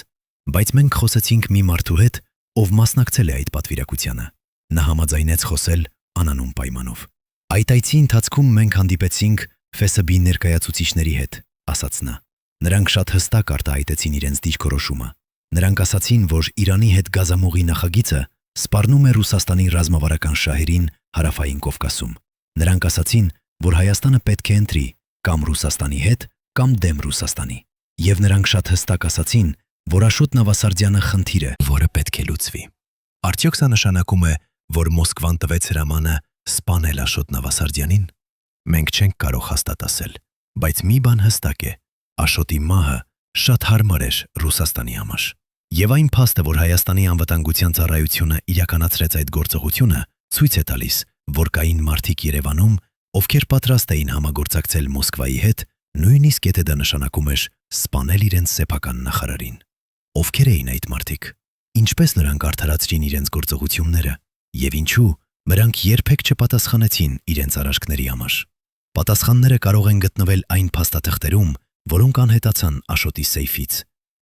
Բայց մենք խոսեցինք մի մարդու հետ, ով մասնակցել է այդ պատվիրակությանը։ Նա համաձայնեց խոսել անանուն պայմանով։ Այդ այցի ընթացքում մենք հանդիպեցինք ՖՍԲ ներկայացուցիչների հետ, ասաց նա։ Նրանք շատ հստակ արտահայտեցին իրենց դիրքորոշումը։ Նրանք ասացին, որ Իրանի հետ գազամուղի նախագիծը սպառնում է Ռուսաստանի ռազմավարական շահերին Հարավային Կովկասում։ Նրանք ասացին, որ Հայաստանը պետք է ընտրի կամ Ռուսաստանի հետ, կամ դեմ Ռուսաստանի։ Եվ նրանք շատ հստակ ասացին, որ Աշոտ Նավասարդյանը խնդիր է, որը պետք է լուծվի։ Արդյոք սա նշանակում է, որ Մոսկվան տվեց հրամանը սպանել Աշոտ Նավասարդյանին։ Մենք չենք կարող հաստատ ասել, բայց մի բան հստակ է. Աշոտի մահը շատ հարմար էր Ռուսաստանի համար։ Եվ այն փաստը, որ Հայաստանի անվտանգության ծառայությունը իրականացրեց այդ գործողությունը, ցույց է տալիս, որ կային մարդիկ Երևանում, ովքեր պատրաստ էին համագործակցել Մոսկվայի հետ, նույնիսկ եթե դա նշանակում էր սպանել իրենց սեփական նախարարին։ Ովքեր էին այդ մարդիկ։ Ինչպես նրանք արդարացրին իրենց գործողությունները, եւ ինչու նրանք երբեք չպատասխանեցին իրենց արարքների համար։ Պատասխանները կարող են գտնվել այն փաստաթղթերում, որոնք անհետացան Աշոտի սեյֆից,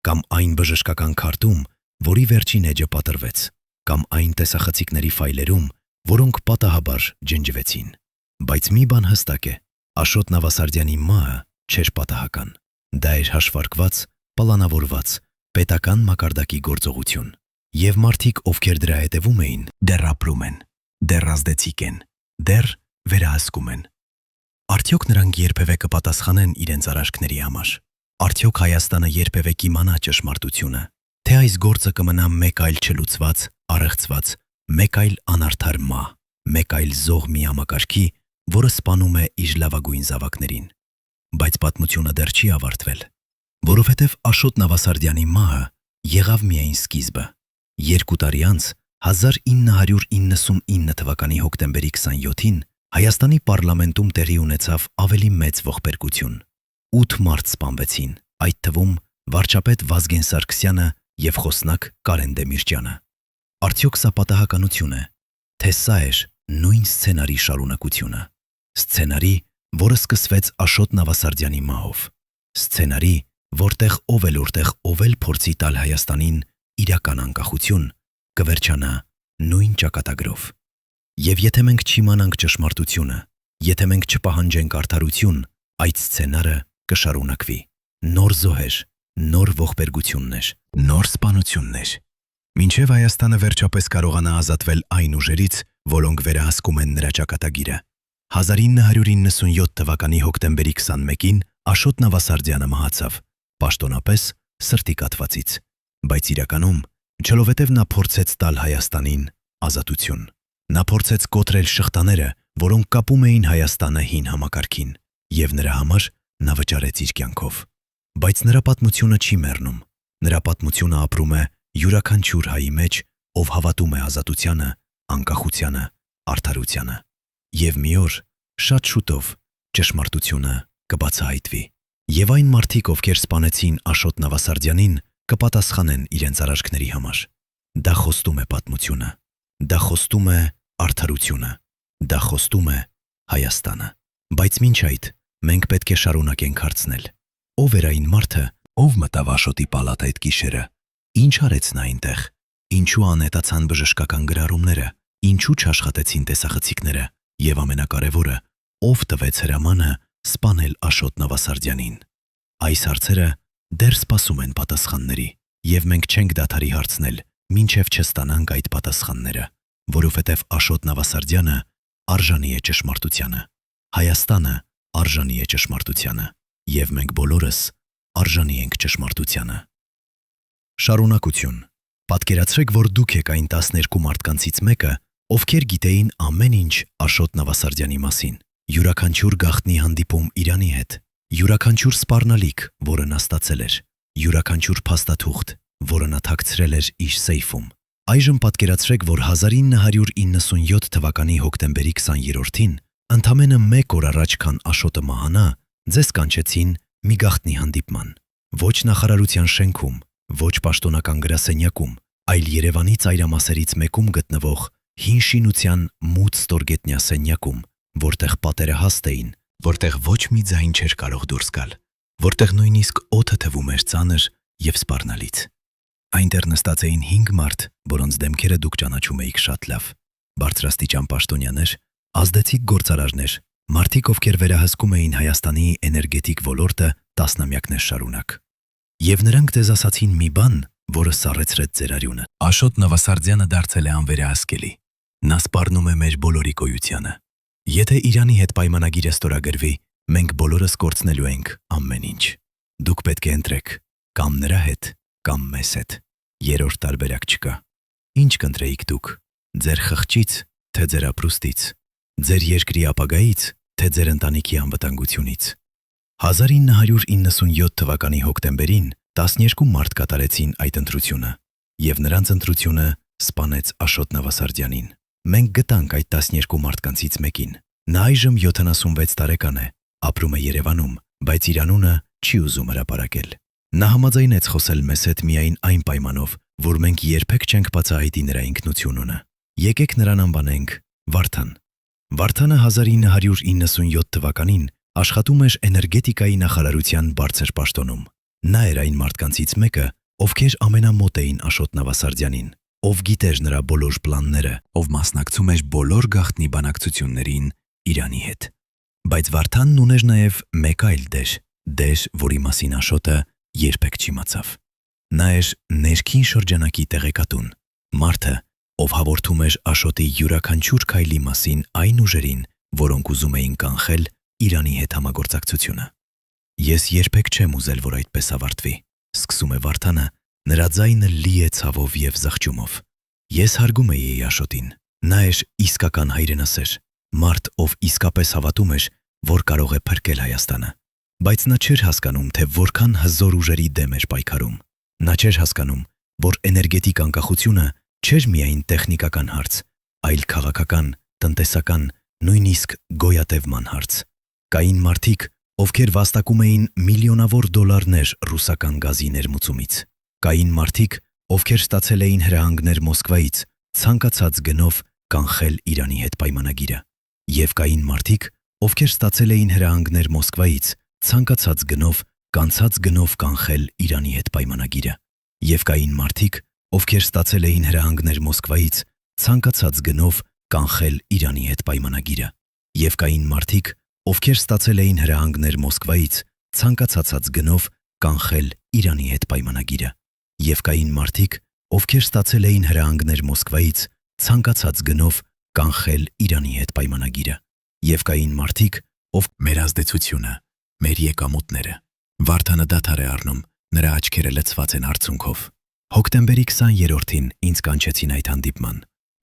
կամ այն բժշկական քարտում, որի վերջին էջը պատրվեց, կամ այն տեսախցիկների ֆայլերում, որոնք պատահաբար ջնջվեցին։ Բայց մի բան հստակ է. Աշոտ Նավասարդյանի մահը չէր պատահական։ Դա էր հաշվարկված, պլանավորված, պետական մակարդակի գործողություն։ Եվ մարդիկ, ովքեր դրա հետևում էին, դեռ ապրում են, դեռ ազդեցիկ են, դեռ վերահսկում են։ Արդյոք նրանք երբևէ կպատասխանեն իրենց արարքների համար։ Արդյոք Հայաստանը երբևէ կիմանա ճշմարտությունը, թե այս գործը կմնա մեկ այլ չլուծված, առեղծված, մեկ այլ անարդար մահ, մեկ այլ զոհ միամակարգի, որը սպանում է իր լավագույն զավակներին։ Բայց պատմությունը դեռ չի ավարտվել, որովհետև Աշոտ Նավասարդյանի մահը եղավ միայն սկիզբը։ 2 տարի անց 1999 թվականի հոկտեմբերի 27-ին Հայաստանի պարլամենտում տեղի ունեցավ ավելի մեծ ողբերգություն։ 8 մարդ սպանվեցին, այդ թվում վարչապետ Վազգեն Սարգսյանը եւ խոսնակ Կարեն Դեմիրճյանը։ Արդյոք սա պատահականություն է, թե սա էր նույն սցենարի շարունակությունը։ Սցենարի, որը սկսվեց Աշոտ Նավասարդյանի մահով։ Սցենարի, որտեղ ով էլ փորձի տալ Հայաստանին իրական անկախություն, կվերջանա նույն ճակատագրով։ Եվ եթե մենք չիմանանք ճշմարտությունը, եթե մենք չպահանջենք արդարություն, այդ սցենարը կշարունակվի։ Նոր զոհեր, նոր ողբերգություններ, նոր սպանություններ։ Մինչև Հայաստանը վերջապես կարողանա ազատվել այն ուժերից, որոնք վերահսկում են նրա ճակատագիրը։ 1997 թվականի հոկտեմբերի 21-ին Աշոտ Նավասարդյանը մահացավ, պաշտոնապես սրտի կաթվածից, բայց իրականում չլովետև նա փորձեց տալ Հայաստանին ազատություն։ Նա փորձեց կոտրել շղթաները, որոնք կապում էին Հայաստանը հին համակարգին, եւ նրա համար նա վճարեց իր կյանքով։ Բայց նրա պատմությունը չի մեռնում։ Նրա պատմությունը ապրում է յուրաքանչյուր հայի մեջ, ով հավատում է ազատությանը, անկախությանը, արդարությանը։ Եվ մի օր, շատ շուտով, ճշմարտությունը կբացահայտվի։ Եվ այն մարդիկ, ովքեր սպանեցին Աշոտ Նավասարդյանին, կպատասխանեն իրենց արարքների համար։ Դա խոստում է պատմությունը։ Դա խոստում է արդարությունը։ Դա խոստում է Հայաստանը։ Բայց մինչ այդ, մենք պետք է շարունակենք հարցնել. ով էր այն մարդը, ով մտավ Աշոտի պալատ այդ գիշերը։ Ինչ արեց նա այնտեղ։ Ինչու անհետացան բժշկական գրառումները, ինչու չաշխատեցին տեսախցիկները, եւ ամենակարևորը, ով տվեց հրամանը սպանել Աշոտ Նավասարդյանին։ Այս հարցերը դեռ սպասում են պատասխանների, եւ մենք չենք դադարի հարցնել, մինչև չստանանք այդ պատասխանները, որովհետև Աշոտ Նավասարդյանը արժանի է ճշմարտությանը, Հայաստանը արժանի է ճշմարտությանը, եւ մենք բոլորս արժանի ենք ճշմարտությանը։ Շարունակություն։ Պատկերացրեք, որ դուք եք այն 12 մարդկանցից մեկը, ովքեր գիտեին ամեն ինչ Աշոտ Նավասարդյանի մասին, յուրաքանչյուր գաղտնի հանդիպում Իրանի հետ, յուրաքանչյուր սպառնալիք, որը նա ստացել էր, յուրաքանչյուր փաստաթուղթ, որը նա թաքցրել էր իր սեյֆում։ Այժմ պատկերացրեք, որ 1997 թվականի հոկտեմբերի 20-ին, ընդամենը մեկ օր առաջ, քան Աշոտը մահանա, ձեզ կանչեցին մի գաղտնի հանդիպման։ Ոչ նախարարության շենքում, ոչ պաշտոնական գրասենյակում, այլ Երևանի ծայրամասերից մեկում գտնվող հին շինության մութ ստորգետնյա սենյակում, որտեղ պատերը հաստ էին, որտեղ ոչ մի ձայն չէր կարող դուրս գալ, որտեղ նույնիսկ օդը թվում էր ծանր եւ սպառնալից։ Այնտեղ նստած էին 5 մարդ, որոնց դեմքերը դուք ճանաչում էիք շատ լավ։ Բարձրաստիճան պաշտոնյաներ, ազդեցիկ գործարարներ, մարդիկ, ովքեր վերահսկում էին Հայաստանի էներգետիկ ոլորտը տասնամյակներ շարունակ։ Եվ նրանք ձեզ ասացին մի բան, որը սառեցրեց ձեր արյունը։ Աշոտ Նավասարդյանը դարձել է անվերահսկելի։ Նա սպառնում է մեր բոլորի գոյությանը։ Եթե Իրանի հետ պայմանագիրը ստորագրվի, մենք բոլորս կորցնելու ենք ամեն ինչ։ Դուք պետք է ընտրեք կամ նրա հետ, կամ մեզ հետ։ Երրորդ տարբերակ չկա։ Ինչ կընտրեիք դուք։ Ձեր խղճից, թե ձեր ապրուստից, ձեր երկրի ապագայից, թե ձեր ընտանիքի անվտանգությունից։ 1997 թվականի հոկտեմբերին 12 մարդ կատարեցին այդ ընտրությունը, եւ նրանց ընտրությունը սպանեց Աշոտ Նավասարդյանին։ Մենք գտանք այդ 12 մարդկանցից մեկին։ Նա այժմ 76 տարեկան է, ապրում է Երևանում, բայց իր անունը չի ուզում հրապարակել։ Նա համաձայնեց խոսել մեզ հետ միայն այն պայմանով, որ մենք երբեք չենք բացահայտի նրա ինքնությունությունը։ Եկեք նրան անվանենք Վարդան։ Վարդանը 1997 թվականին աշխատում էր էներգետիկայի նախարարության բարձր պաշտոնում։ Նա էր այն մարդկանցից մեկը, ովքեր ամենամոտ էին Աշոտ Նավասարդյանին, ով գիտեր նրա բոլոր պլանները, ով մասնակցում էր բոլոր գաղտնի բանակցություններին Իրանի հետ։ Բայց Վարդանն ուներ նաև մեկ այլ դեր, որի մասին Աշոտը երբեք չիմացավ։ Նա էր ներքին շրջանակի տեղեկատուն, մարդը, ով հաղորդում էր Աշոտի յուրաքանչյուր քայլի մասին այն ուժերին, որոնք ուզում էին կանխել Իրանի հետ համագործակցությունը։ Ես երբեք չեմ ուզել, որ այդպես ավարտվի, սկսում է Վարդանը, նրա ձայնը լի է ցավով եւ զղջումով։ Ես հարգում էի Աշոտին։ Նա էր իսկական հայրենասեր, մարդ, ով իսկապես հավատում էր, որ կարող է փրկել Հայաստանը։ Բայց նա չէր հասկանում, թե որքան հզոր ուժերի դեմ էր պայքարում։ Նա չէր հասկանում, որ էներգետիկ անկախությունը չէր միայն տեխնիկական հարց, այլ քաղաքական, տնտեսական, նույնիսկ գոյատևման հարց։ Կային մարդիկ, ովքեր վաստակում էին միլիոնավոր դոլարներ ռուսական գազի ներմուծումից։ Կային մարդիկ, ովքեր ստացել էին հրահանգներ Մոսկվայից, ցանկացած գնով կանխել Իրանի հետ պայմանագիրը։ Եվ կային մարդիկ, ովքեր ստացել էին հրահանգներ Մոսկվայից, ցանկացած գնով, կանցած գնով կանխել Իրանի հետ պայմանագիրը։ Եվ կային մարդիկ, ովքեր ստացել էին հրահանգներ Մոսկվայից, ցանկացած գնով կանխել Իրանի հետ պայմանագիրը։ Եվ կային մարդիկ, ովքեր ստացել էին հրահանգներ Մոսկվայից, ցանկացած գնով կանխել Իրանի հետ պայմանագիրը։ Եվ կային մարդիկ, ովքեր ստացել էին հրահանգներ Մոսկվայից, ցանկացած գնով կանխել Իրանի հետ պայմանագիրը։ Եվ կային մարդիկ, ով մեր ազդեցությունը, մեր եկամուտները։ Վարդանը դադար է առնում, նրա աչքերը լցված են արցունքով։ Հոկտեմբերի 20-ին ինձ կանչեցին այդ հանդիպման։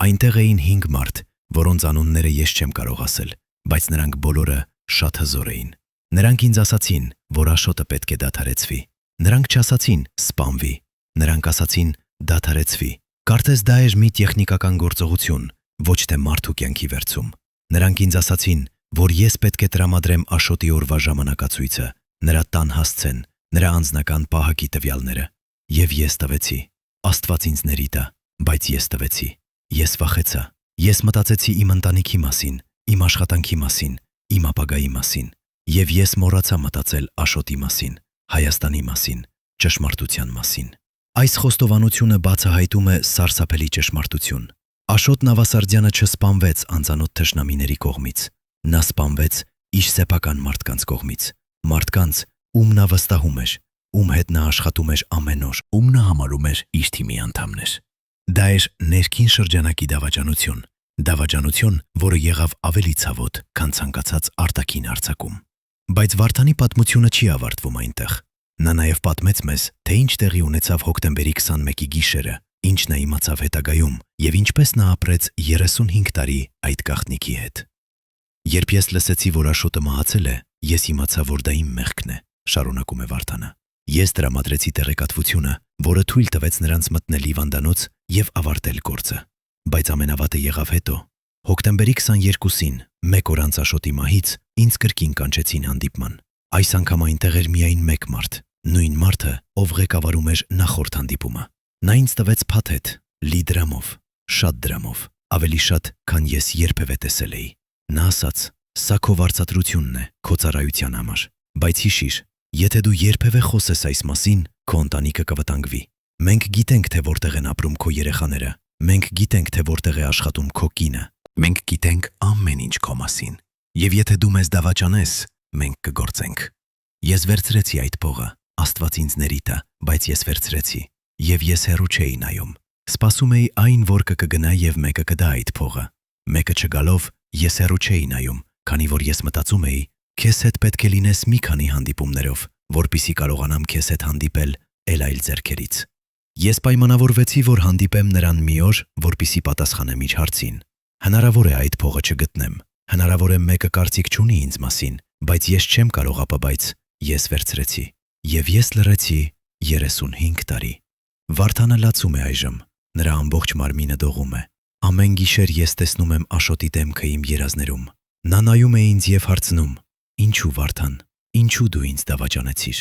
Այնտեղ էին 5 մարդ, որոնց անունները ես չեմ կարող ասել, բայց նրանք բոլորը շատ հզոր էին։ Նրանք ինձ ասացին, որ Աշոտը պետք է դադարեցվի։ Նրանք չասացին սպանվի, նրանք ասացին դադարեցվի։ Կարծես դա էր մի տեխնիկական գործողություն, ոչ թե մարդու կյանքի վերցում։ Նրանք ինձ ասացին, որ ես պետք է տրամադրեմ Աշոտի օրվա ժամանակացույցը, նրա տան հասցեն, նրա անձնական պահակի տվյալները։ Եվ ես տվեցի։ Աստված ինձ ների տա, բայց ես տվեցի։ Ես վախեցա։ Ես մտածեցի իմ ընտանիքի մասին, իմ աշխատանքի մասին, իմ ապագայի մասին։ Եվ ես մոռացա մտածել Աշոտի մասին, Հայաստանի մասին, ճշմարտության մասին։ Այս խոստովանությունը բացահայտում է սարսափելի ճշմարտություն։ Աշոտ Նավասարդյանը չսպանվեց անծանոթ թշնամիների կողմից։ Նա սպանվեց իր սեփական մարդկանց կողմից։ Մարդկանց, ում նա վստահում էր, ում հետ նա աշխատում էր ամեն օր, ում նա համարում էր իր թիմի անդամներ։ Դա էր ներքին շրջանակի դավաճանություն, դավաճանություն, որը եղավ ավելի ցավոտ, քան ցանկացած արտաքին արձակում։ Բայց Վարդանի պատմությունը չի ավարտվում այնտեղ։ Նա նաև պատմեց մեզ, թե ինչ տեղի ունեցավ հոկտեմբերի 21-ի գիշերը, ինչ նա իմացավ հետագայում եւ ինչպես նա ապրեց 35 տարի այդ գաղտնիքի հետ։ Երբ ես լսեցի, որ Աշոտը մահացել է, ես իմացա, որ դա իմ մեղքն է, շարունակում է Վարդանը։ Ես տրամադրեցի տեղեկատվությունը, որը թույլ տվեց նրանց մտնել հիվանդանոց եւ ավարտել գործը։ Բայց ամենավատը եղավ հետո։ Հոկտեմբերի 22-ին, մեկ օր անց Աշոտի մահից, ինձ կրկին կանչեցին հանդիպման։ Այս անգամ այնտեղ էր միայն մեկ մարդ, նույն մարդը, ով ղեկավարում էր նախորդ հանդիպումը։ Նա ինձ տվեց փաթեթ, լի դրամով, շատ դրամով, ավելի շատ, քան ես երբևէ տեսել էի։ Նա ասաց. «Սա քո վարձատրությունն է քո ծառայության համար, բայց հիշիր, եթե դու երբևէ խոսես այս մասին, քո ընտանիքը կվտանգվի։ Մենք գիտենք, թե որտեղ են ապրում քո երեխաները, մենք գիտենք, թե որտեղ է աշխատում քո կինը, մենք գիտենք ամեն ինչ քո մասին։ Եվ եթե դու մեզ դավաճանես, մենք կգործենք»։ Ես վերցրեցի այդ փողը, Աստված ինձ ների տա, բայց ես վերցրեցի, եւ ես հեռու չէի նայում։ Սպասում էի այն, որ կգնա եւ մեկը կդա այդ փողը։ Մեկը չգալով, ես հեռու չէի նայում, քանի որ ես մտածում էի, քեզ հետ պետք է լինես մի քանի հանդիպումներով, որպիսի կարողանամ քեզ հետ հանդիպել էլ այլ ձեռքերից։ Ես պայմանավորվեցի, որ հանդիպեմ նրան մի օր, որպիսի պատասխանեմ իր հարցին։ Հնարավոր է այդ փողը չգտնեմ, հնարավոր է մեկը կարծիք չունի ինձ մասին, բայց ես չեմ կարող ապա բայց ես վերցրեցի։ Եվ ես լռեցի 35 տարի։ Վարդանը լացում է այժմ, նրա ամբողջ մարմինը դողում է։ Ամեն գիշեր ես տեսնում եմ Աշոտի դեմքը իմ երազներում։ Նա նայում է ինձ եւ հարցնում. «Ինչու Վարդան, ինչու դու ինձ դավաճանեցիր»։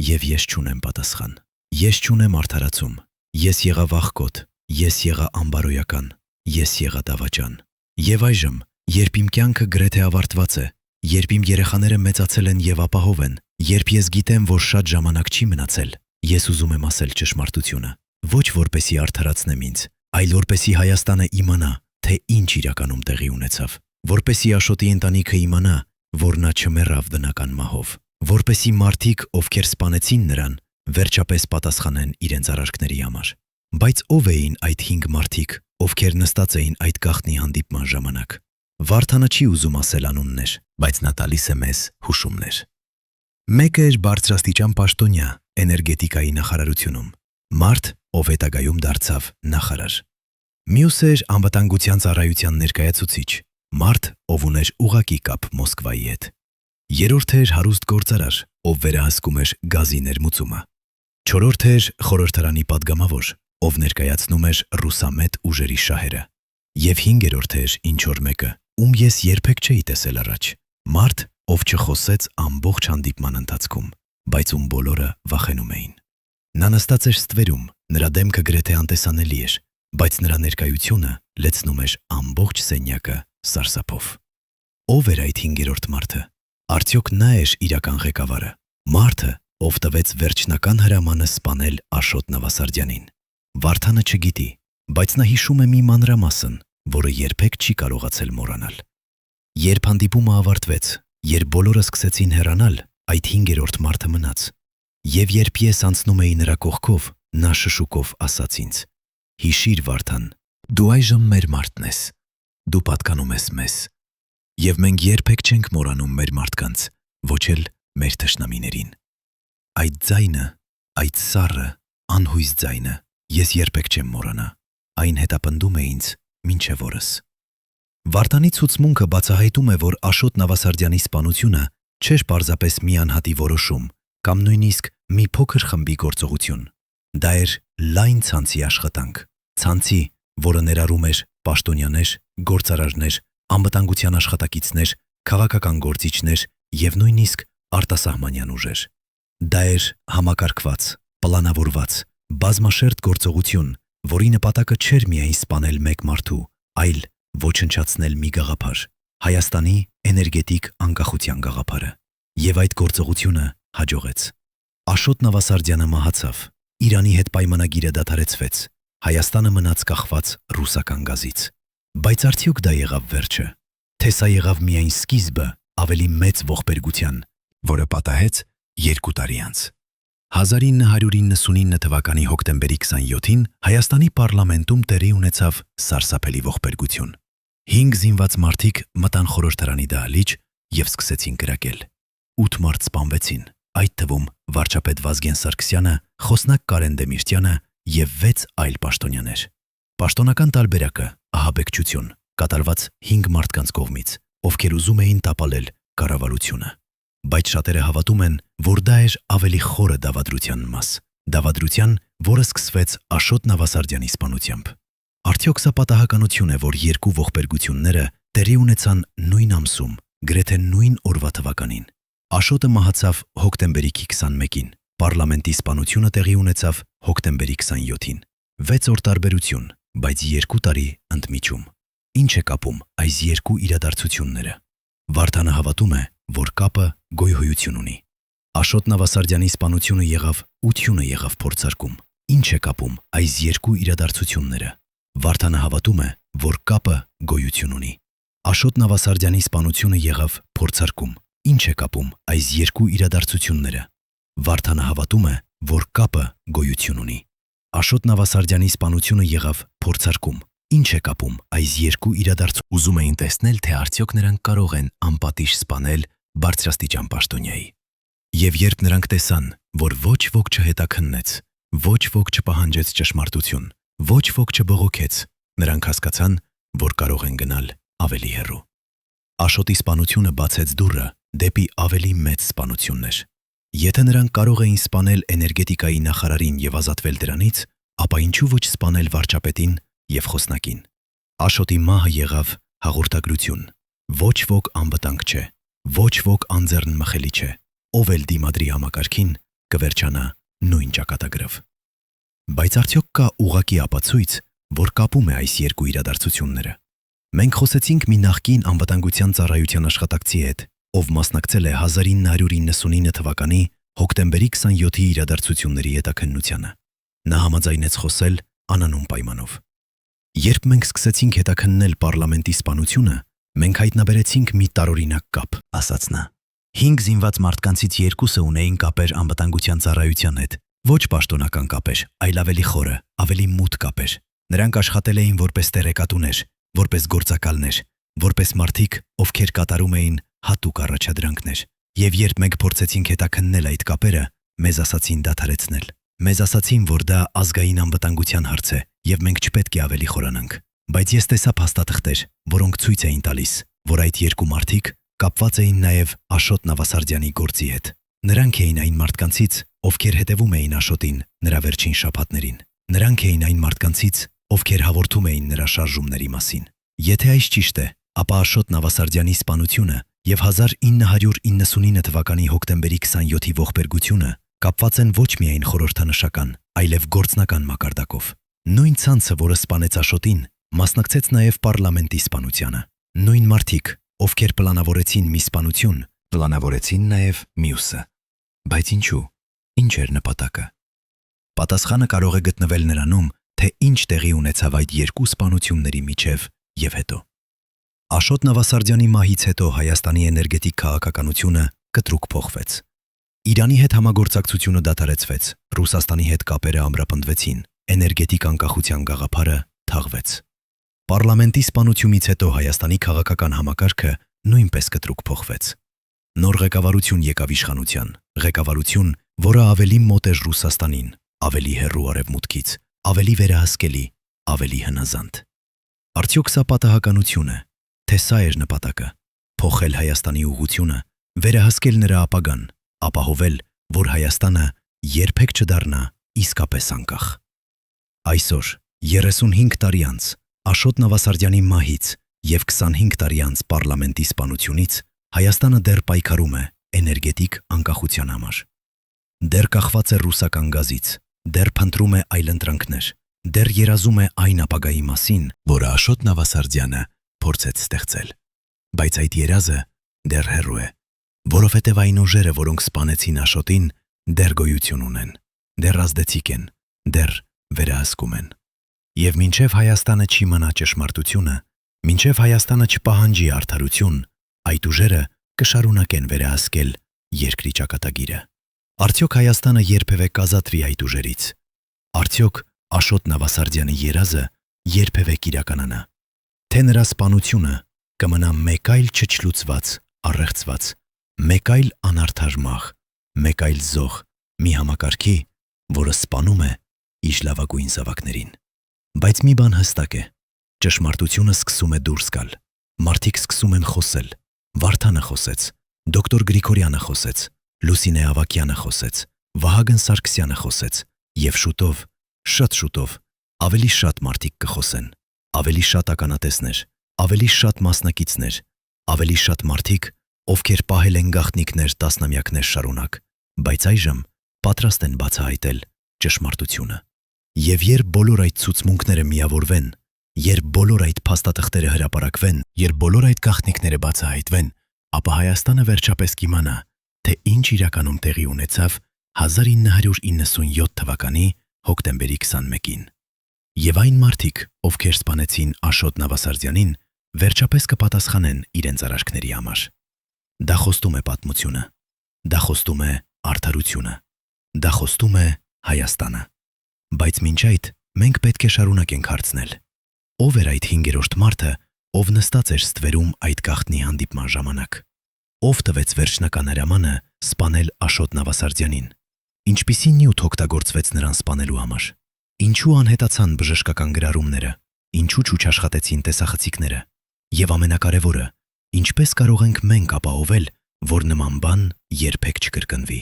Եվ ես չունեմ պատասխան։ Ես չունեմ արդարացում։ Ես եղա վախկոտ, ես եղա անբարոյական, ես եղա դավաճան։ Եվ այժմ, երբ իմ կյանքը գրեթե ավարտված է, երբ իմ երեխաները մեծացել են եւ ապահով են, երբ ես գիտեմ, որ շատ ժամանակ չի մնացել, ես ուզում եմ ասել ճշմարտությունը, ոչ որպեսի արդարացնեմ ինձ, այլ որպեսի Հայաստանը իմանա, թե ինչ իրականում տեղի ունեցավ, որպեսի Աշոտի ընտանիքը իմանա, որ նա չմեռավ բնական մահով, որպեսի մարդիկ, ովքեր սպանեցին նրան, վերջապես պատասխանեն իրենց արարքների համար։ Բայց ով էին այդ 5 մարդիկ, ովքեր նստած էին այդ գաղտնի հանդիպման ժամանակ։ Վարդանը չի ուզում ասել անուններ, բայց նա տալիս է մեզ հուշումներ։ Մեկը էր բարձրաստիճան պաշտոնյա էներգետիկայի նախարարությունում, մարդ, ով հետագայում դարձավ նախարար։ Մյուսը էր անվտանգության ծառայության ներկայացուցիչ, մարդ, ով ուներ ուղղակի կապ Մոսկվայի հետ։ Երրորդը էր հարուստ գործարար, ով վերահսկում էր գազի ներմուծումը։ Չորրորդը էր խորհրդարանի падգամավոր, ով ներկայացնում էր ռուսամետ ուժերի շահերը։ Եվ հինգերորդը էր ինչ որ մեկը, ում ես երբեք չէի տեսել առաջ, մարդ, ով չխոսեց ամբողջ հանդիպման ընթացքում, բայց ում բոլորը վախենում էին։ Նա նստած էր ստվերում, նրա դեմքը գրեթե անտեսանելի էր, բայց նրա ներկայությունը լեցնում էր ամբողջ սենյակը սարսափով։ Ով էր այդ 5-րդ մարդը։ Արդյոք նա էր իրական ղեկավարը, մարդը, ով տվեց վերջնական հրամանը սպանել Աշոտ Նավասարդյանին։ Վարդանը չգիտի, բայց նա հիշում է մի մանրամասն, որը երբեք չի կարողացել մոռանալ։ Երբ հանդիպումը ավարտվեց, երբ բոլորը սկսեցին հեռանալ, այդ 5-րդ մարդը մնաց։ Եվ երբ ես անցնում էի նրա կողքով, նա շշուկով ասաց ինձ. «Հիշիր, Վարդան, դու այժմ մեր մարդն ես, դու պատկանում ես մեզ, եւ մենք երբեք չենք մոռանում մեր մարդկանց, ոչ էլ մեր թշնամիներին։ Այդ ձայնը, այդ սառը, անհույս ձայնը ես երբեք չեմ մոռանա, այն հետապնդում է ինձ մինչև օրս»։ Վարդանի ցուցմունքը բացահայտում է, որ Աշոտ Նավասարդյանի սպանությունը չէր պարզապես մի անհատի որոշում կամ նույնիսկ մի փոքր խմբի գործողություն։ Դա էր լայն ցանցի աշխատանք, ցանցի, որը ներառում էր պաշտոնյաներ, գործարարներ, անվտանգության աշխատակիցներ, քաղաքական գործիչներ եւ նույնիսկ արտասահմանյան ուժեր։ Դա էր համակարգված, պլանավորված, բազմաշերտ գործողություն, որի նպատակը չէր միայն սպանել մեկ մարդու, այլ ոչնչացնել մի գաղափար, Հայաստանի էներգետիկ անկախության գաղափարը։ Եվ այդ գործողությունը հաջողեց։ Աշոտ Նավասարդյանը մահացավ, Իրանի հետ պայմանագիրը դադարեցվեց, Հայաստանը մնաց կախված ռուսական գազից։ Բայց արդյոք դա եղավ վերջը, թե սա եղավ միայն սկիզբը ավելի մեծ ողբերգության, որը պատահեց 2 տարի անց։ 1999 թվականի հոկտեմբերի 27-ին Հայաստանի պարլամենտում տեղի ունեցավ սարսափելի ողբերգություն։ 5 զինված մարդիկ մտան խորհրդարանի դահլիճ եւ սկսեցին կրակել։ 8 մարդ սպանվեցին, այդ թվում վարչապետ Վազգեն Սարգսյանը, խոսնակ Կարեն Դեմիրճյանը եւ 6 այլ պաշտոնյաներ։ Պաշտոնական տարբերակը ահաբեկչություն, կատարված 5 մարդկանց կողմից, ովքեր ուզում էին տապալել կառավարությունը։ Բայց շատերը հավատում են, որ դա էր ավելի խորը դավադրության մաս, դավադրության, որը սկսվեց Աշոտ Նավասարդյանի սպանությամբ։ Արդյոք սա պատահականություն է, որ 2 ողբերգությունները տեղի ունեցան նույն ամսում, գրեթե նույն օրվա թվականին։ Աշոտը մահացավ հոկտեմբերի 21-ին, պարլամենտի սպանությունը տեղի ունեցավ հոկտեմբերի 27-ին։ 6 օր տարբերություն, բայց 2 տարի ընդմիջում։ Ինչ է կապում այս 2 իրադարձությունները։ Վարդանը հավատում է, որ կապը գոյություն ունի։ Աշոտ Նավասարդյանի սպանությունը եղավ, ությունը եղավ փորձարկում։ Ինչ է կապում այս 2 իրադարձությունները։ Վարդանը հավատում է, որ կապը գոյություն ունի։ Աշոտ Նավասարդյանի սպանությունը եղավ փորձարկում։ Ինչ է կապում այս 2 իրադարձությունները։ Վարդանը հավատում է, որ կապը գոյություն ունի։ Աշոտ Նավասարդյանի սպանությունը եղավ փորձարկում։ Ինչ է կապում այս 2 իրադարձությունները։ Ուզում էին տեսնել, թե արդյոք նրանք կարող են անպատիժ սպանել բարձրաստիճան պաշտոնյայի։ Եվ երբ նրանք տեսան, որ ոչ ոք չհետաքննեց, ոչ ոք չպահանջեց ճշմարտություն, ոչ ոք չբողոքեց, նրանք հասկացան, որ կարող են գնալ ավելի հեռու։ Աշոտի սպանությունը բացեց դուռը դեպի ավելի մեծ սպանություններ։ Եթե նրանք կարող էին սպանել էներգետիկայի նախարարին եւ ազատվել դրանից, ապա ինչու ոչ սպանել վարչապետին եւ խոսնակին։ Աշոտի մահը եղավ հաղորդագրություն։ Ոչ ոք անվտանգ չէ, ոչ ոք անձեռնմխելի չէ, ով էլ դիմադրի համակարգին կվերջանա նույն ճակատագրով։ Բայց արդյոք կա ուղղակի ապացույց, որ կապում է այս 2 իրադարձությունները։ Մենք խոսեցինք մի նախկին անվտանգության ծառայության աշխատակցի հետ, ով մասնակցել է 1999 թվականի հոկտեմբերի 27-ի իրադարձությունների հետաքննությանը։ Նա համաձայնեց խոսել անանուն պայմանով։ Երբ մենք սկսեցինք հետաքննել պարլամենտի սպանությունը, մենք հայտնաբերեցինք մի տարօրինակ կապ, ասաց նա։ 5 զինված մարդկանցից 2-ը ունեին կապեր անվտանգության ծառայության հետ, ոչ պաշտոնական կապեր, այլ ավելի խորը, ավելի մութ կապեր։ Նրանք աշխատել էին որպես տեղեկատուներ, որպես գործակալներ, որպես մարդիկ, ովքեր կատարում էին հատուկ առաջադրանքներ։ Եվ երբ մենք փորձեցինք հետաքննել այդ կապերը, մեզ ասացին դադարեցնել։ Մեզ ասացին, որ դա ազգային անվտանգության հարց է, եւ մենք չպետք է ավելի խորանանք։ Բայց ես տեսա փաստաթղթեր, որոնք ցույց էին տալիս, որ այդ 2 մարդիկ կապված էին նաև Աշոտ Նավասարդյանի գործի հետ։ Նրանք էին այն մարդկանցից, ովքեր հետևում էին Աշոտին նրա վերջին շաբաթներին։ Նրանք էին այն մարդկանցից, ովքեր հաղորդում էին նրա շարժումների մասին։ Եթե այս ճիշտ է, ապա Աշոտ Նավասարդյանի սպանությունը եւ 1999 թվականի հոկտեմբերի 27-ի ողբերգությունը կապված են ոչ միայն խորհրդանշական, այլև գործնական մակարդակով։ Նույն ցանցը, որը սպանեց Աշոտին, մասնակցեց նաև պարլամենտի սպանությանը։ Նույն մարդիկ, ովքեր պլանավորեցին մի սպանություն, պլանավորեցին նաև մյուսը։ Բայց ինչու։ Ինչ էր նպատակը։ Պատասխանը կարող է գտնվել նրանում, թե ինչ տեղի ունեցավ այդ երկու սպանությունների միջև եւ հետո։ Աշոտ Նավասարդյանի մահից հետո Հայաստանի էներգետիկ քաղաքականությունը կտրուկ փոխվեց։ Իրանի հետ համագործակցությունը դադարեցվեց, Ռուսաստանի հետ կապերը ամրապնդվեցին, էներգետիկ անկախության գաղափարը թաղվեց։ Պարլամենտի սպանությունից հետո Հայաստանի քաղաքական համակարգը նույնպես կտրուկ փոխվեց։ Նոր ղեկավարություն եկավ իշխանության, ղեկավարություն, որը ավելի մոտ էր Ռուսաստանին, ավելի հեռու արևմուտքից, ավելի վերահսկելի, ավելի հնազանդ։ Արդյոք սա պատահականություն է, թե սա էր նպատակը՝ փոխել Հայաստանի ուղղությունը, վերահսկել նրա ապագան, ապահովել, որ Հայաստանը երբեք չդառնա իսկապես անկախ։ Այսօր, 35 տարի անց, Աշոտ Նավասարդյանի մահից եւ 25 տարի անց պարլամենտի սպանությունից Հայաստանը դեռ պայքարում է էներգետիկ անկախության համար։ Դեռ կախված է ռուսական գազից, դեռ փնտրում է այլընտրանքներ, դեռ երազում է այն ապագայի մասին, որը Աշոտ Նավասարդյանը փորձեց ստեղծել։ Բայց այդ երազը դեռ հեռու է, որովհետև այն ուժերը, որոնք սպանեցին Աշոտին, դեռ գոյություն ունեն, դեռ ազդեցիկ են, դեռ վերահսկում են։ Եվ մինչև Հայաստանը չի մնա ճշմարտությունը, մինչև Հայաստանը չպահանջի արդարություն, այդ ուժերը կշարունակեն վերահսկել երկրի ճակատագիրը։ Արդյոք Հայաստանը երբևէ կազատվի այդ ուժերից։ Արդյոք Աշոտ Նավասարդյանի երազը երբևէ կիրականանա։ Թե նրա սպանությունը կմնա մեկ այլ չչլուծված, առեղծված, մեկ այլ անարդար մահ, մեկ այլ զոհ, մի համակարգի, որը սպանում է իր լավագույն զավակներին։ Բայց մի բան հստակ է, ճշմարտությունը սկսում է դուրս գալ, մարդիկ սկսում են խոսել, Վարդանը խոսեց, դոկտոր Գրիգորյանը խոսեց, Լուսինե Ավագյանը խոսեց, Վահագն Սարգսյանը խոսեց, եւ շուտով, շատ շուտով, ավելի շատ մարդիկ կխոսեն, ավելի շատ ականատեսներ, ավելի շատ մասնակիցներ, ավելի շատ մարդիկ, ովքեր պահել են գաղտնիքներ տասնամյակներ շարունակ, բայց այժմ պատրաստ են բացահայտել ճշմարտությունը։ Եվ երբ բոլոր այդ ցուցմունքները միավորվեն, երբ բոլոր այդ փաստաթղթերը հրապարակվեն, երբ բոլոր այդ գաղտնիքները բացահայտվեն, ապա Հայաստանը վերջապես կիմանա, թե ինչ իրականում տեղի ունեցավ 1997 թվականի հոկտեմբերի 21-ին։ Եվ այն մարդիկ, ովքեր սպանեցին Աշոտ Նավասարդյանին, վերջապես կպատասխանեն իրենց արարքների համար։ Դա խոստում է պատմությունը, դա խոստում է արդարությունը, դա խոստում է Հայաստանը։ Բայց մինչ այդ մենք պետք է շարունակենք հարցնել. ով էր այդ 5-րդ մարդը, ով նստած էր ստվերում այդ գաղտնի հանդիպման ժամանակ։ Ով տվեց վերջնական հրամանը սպանել Աշոտ Նավասարդյանին։ Ինչպիսի նյութ օգտագործվեց նրան սպանելու համար։ Ինչու անհետացան բժշկական գրառումները, ինչու չաշխատեցին տեսախցիկները։ Եվ ամենակարևորը, ինչպես կարող ենք մենք ապահովել, որ նման բան երբեք չկրկնվի։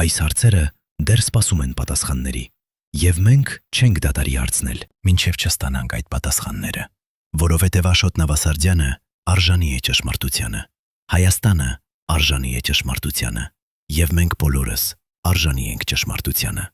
Այս հարցերը դեռ սպասում են պատասխանների։ Եվ մենք չենք դադարի հարցնել, մինչև չստանանք այդ պատասխանները, որովհետև Աշոտ Նավասարդյանը արժանի է ճշմարտությանը, Հայաստանը արժանի է ճշմարտությանը, եւ մենք բոլորս արժանի ենք ճշմարտությանը։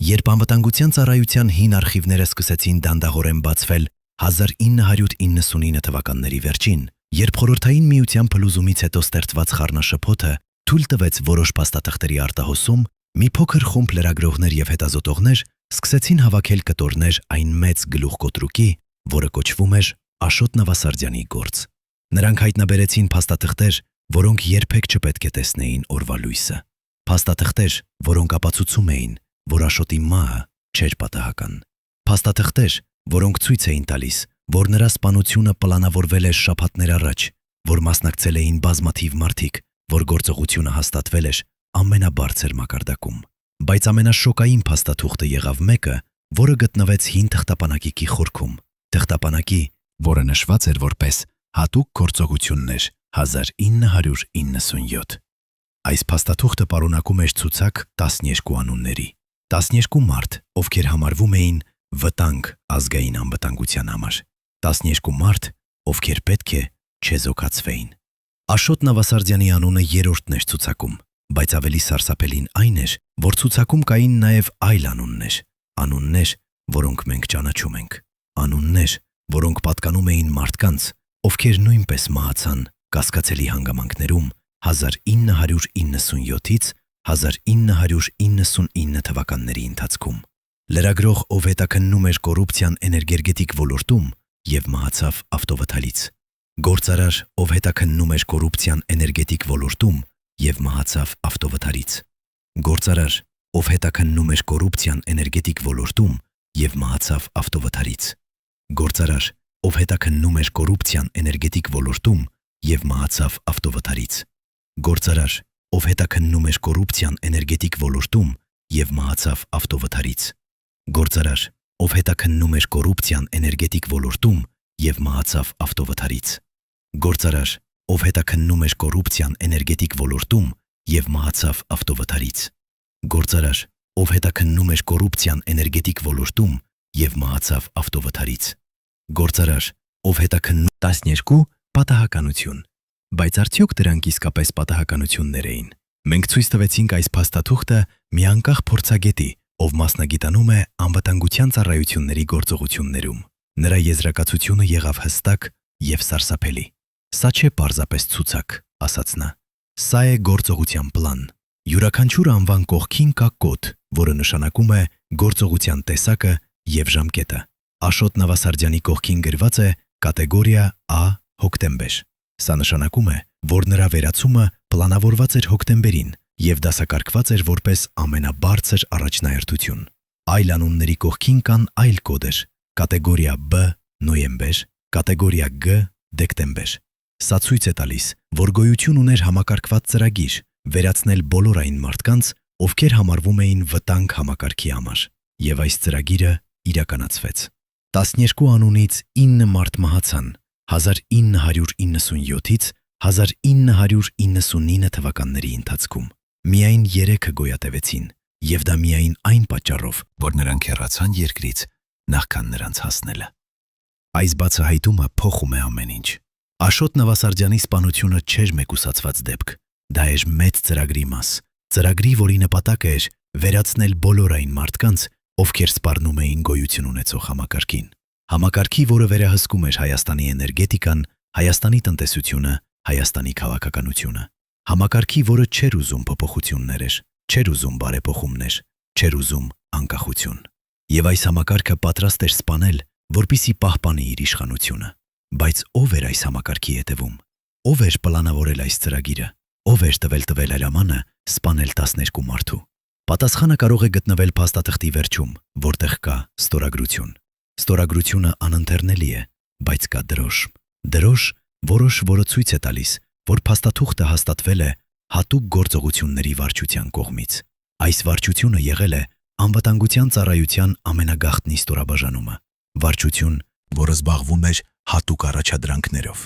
Երբ անվտանգության ծառայության հին արխիվները սկսեցին դանդաղորեն բացվել 1999 թվականների վերջին, երբ Խորհրդային Միության փլուզումից հետո ստեղծված խառնաշփոթը թույլ տվեց որոշ փաստաթղթերի արտահոսում, մի փոքր խումբ լրագրողներ եւ հետազոտողներ սկսեցին հավաքել կտորներ այն մեծ գլուխկոտրուկի, որը կոչվում էր Աշոտ Նավասարդյանի գործ։ Նրանք հայտնաբերեցին փաստաթղթեր, որոնք երբեք չպետք է տեսնեին օրվա լույսը։ Փաստաթղթեր, որոնք ապացուցում էին, որ Աշոտի մահը չէր պատահական։ Փաստաթղթեր, որոնք ցույց էին տալիս, որ նրա սպանությունը պլանավորվել էր շաբաթներ առաջ, որ մասնակցել էին բազմաթիվ մարդիկ, որ գործողությունը հաստատվել էր ամենաբարձր մակարդակում։ Բայց ամենաշոկային փաստաթուղթը եղավ մեկը, որը գտնվեց հին թղթապանակի խորքում, թղթապանակի, որը նշված էր որպես հատուկ գործողություններ 1997։ Այս փաստաթուղթը պարունակում էր ցուցակ 12 անունների, 12 մարդ, ովքեր համարվում էին վտանգ ազգային անվտանգության համար, 12 մարդ, ովքեր պետք է չեզոքացվեին։ Աշոտ Նավասարդյանի անունը երրորդն էր ցուցակում, բայց ավելի սարսափելին այն էր, որ ցուցակում կային նաև այլ անուններ, որոնք մենք ճանաչում ենք, անուններ, որոնք պատկանում էին մարդկանց, ովքեր նույնպես մահացան կասկածելի հանգամանքներում 1997-ից 1999 թվականների ընթացքում։ Լրագրող, ով հետաքննում էր կոռուպցիան էներգետիկ ոլորտում եւ մահացավ ավտովթարից։ Գործարար, ով հետաքննում էր կոռուպցիան էներգետիկ ոլորտում եւ մահացավ ավտովթարից։ Գործարար, ով հետաքննում էր կոռուպցիան էներգետիկ ոլորտում եւ մահացավ ավտովթարից։ Գործարար, ով հետաքննում էր կոռուպցիան էներգետիկ ոլորտում եւ մահացավ ավտովթարից։ Գործարար, ով հետաքննում էր կոռուպցիան էներգետիկ ոլորտում եւ մահացավ ավտովթարից։ Գործարար, ով հետաքննում էր կոռուպցիան էներգետիկ ոլորտում եւ մահացավ ավտովթարից։ Գործարար, ով հետաքննում էր կոռուպցիան էներգետիկ ոլորտում եւ մահացավ ավտովթարից։ Գործարար, ով հետաքննում էր կոռուպցիան էներգետիկ ոլորտում եւ մահացավ ավտովթարից։ Գործարար, ով հետաքննում 12 պատահականություն։ Բայց արդյոք դրանք իսկապես պատահականություններ էին։ Մենք ցույց տվեցինք այս փաստաթուղթը մի անկախ փորձագետի, ով մասնագիտանում է անվտանգության ծառայությունների գործողություններում։ Նրա եզրակացությունը եղավ հստակ եւ սարսափելի։ Սա չէ պարզապես ցուցակ, ասաց նա։ Սա է գործողության պլան։ Յուրաքանչյուր անվան կողքին կա կոդ, որը նշանակում է գործողության տեսակը եւ ժամկետը։ Աշոտ Նավասարդյանի կողքին գրված է կատեգորիա A հոկտեմբեր։ Սա նշանակում է, որ նրա վերացումը պլանավորված էր հոկտեմբերին եւ դասակարգված էր որպես ամենաբարձր առաջնահերթություն։ Այլ անունների կողքին կան այլ կոդեր՝ կատեգորիա B նոյեմբեր, կատեգորիա G դեկտեմբեր։ Սա ցույց է տալիս, որ գոյություն ուներ համակարգված ծրագիր վերացնել բոլոր այն մարդկանց, ովքեր համարվում էին վտանգ համակարգի համար, եւ այս ծրագիրը իրականացվեց։ 12 անունից 9 մարդ մահացան 1997-ից 1999 թվականների ընթացքում։ Միայն 3-ը գոյատևեցին, եւ դա միայն այն պատճառով, որ նրանք հեռացան երկրից նախքան նրանց հասնելը։ Այս բացահայտումը փոխում է ամեն ինչ։ Աշոտ Նավասարդյանի սպանությունը չէր մեկուսացված դեպք, դա էր մեծ ծրագրի մաս, ծրագրի, որի նպատակը էր վերացնել բոլոր այն մարդկանց, ովքեր սպառնում էին գոյություն ունեցող համակարգին։ Համակարգի, որը վերահսկում էր Հայաստանի էներգետիկան, Հայաստանի տնտեսությունը, Հայաստանի քաղաքականությունը։ Համակարգի, որը չէր ուզում փոփոխություններ, չէր ուզում բարեփոխումներ, չէր ուզում անկախություն։ Եվ այս համակարգը պատրաստ էր սպանել, որպիսի պահպանի իր իշխանությունը։ Բայց ով էր այս համակարգի հետևում։ Ով էր պլանավորել այս ծրագիրը։ Ով էր տվել հրամանը սպանել 12 մարդու։ Պատասխանը կարող է գտնվել փաստաթղթի վերջում, որտեղ կա ստորագրություն։ Ստորագրությունը անընթեռնելի է, բայց կա դրոշ։ Դրոշ, որը ցույց է տալիս, որ փաստաթուղթը հաստատվել է հատուկ գործողությունների վարչության կողմից։ Այս վարչությունը եղել է անվտանգության ծառայության ամենագաղտնի ստորաբաժանումը։ Վարչություն, որը զբաղվում էր հատուկ առաջադրանքներով։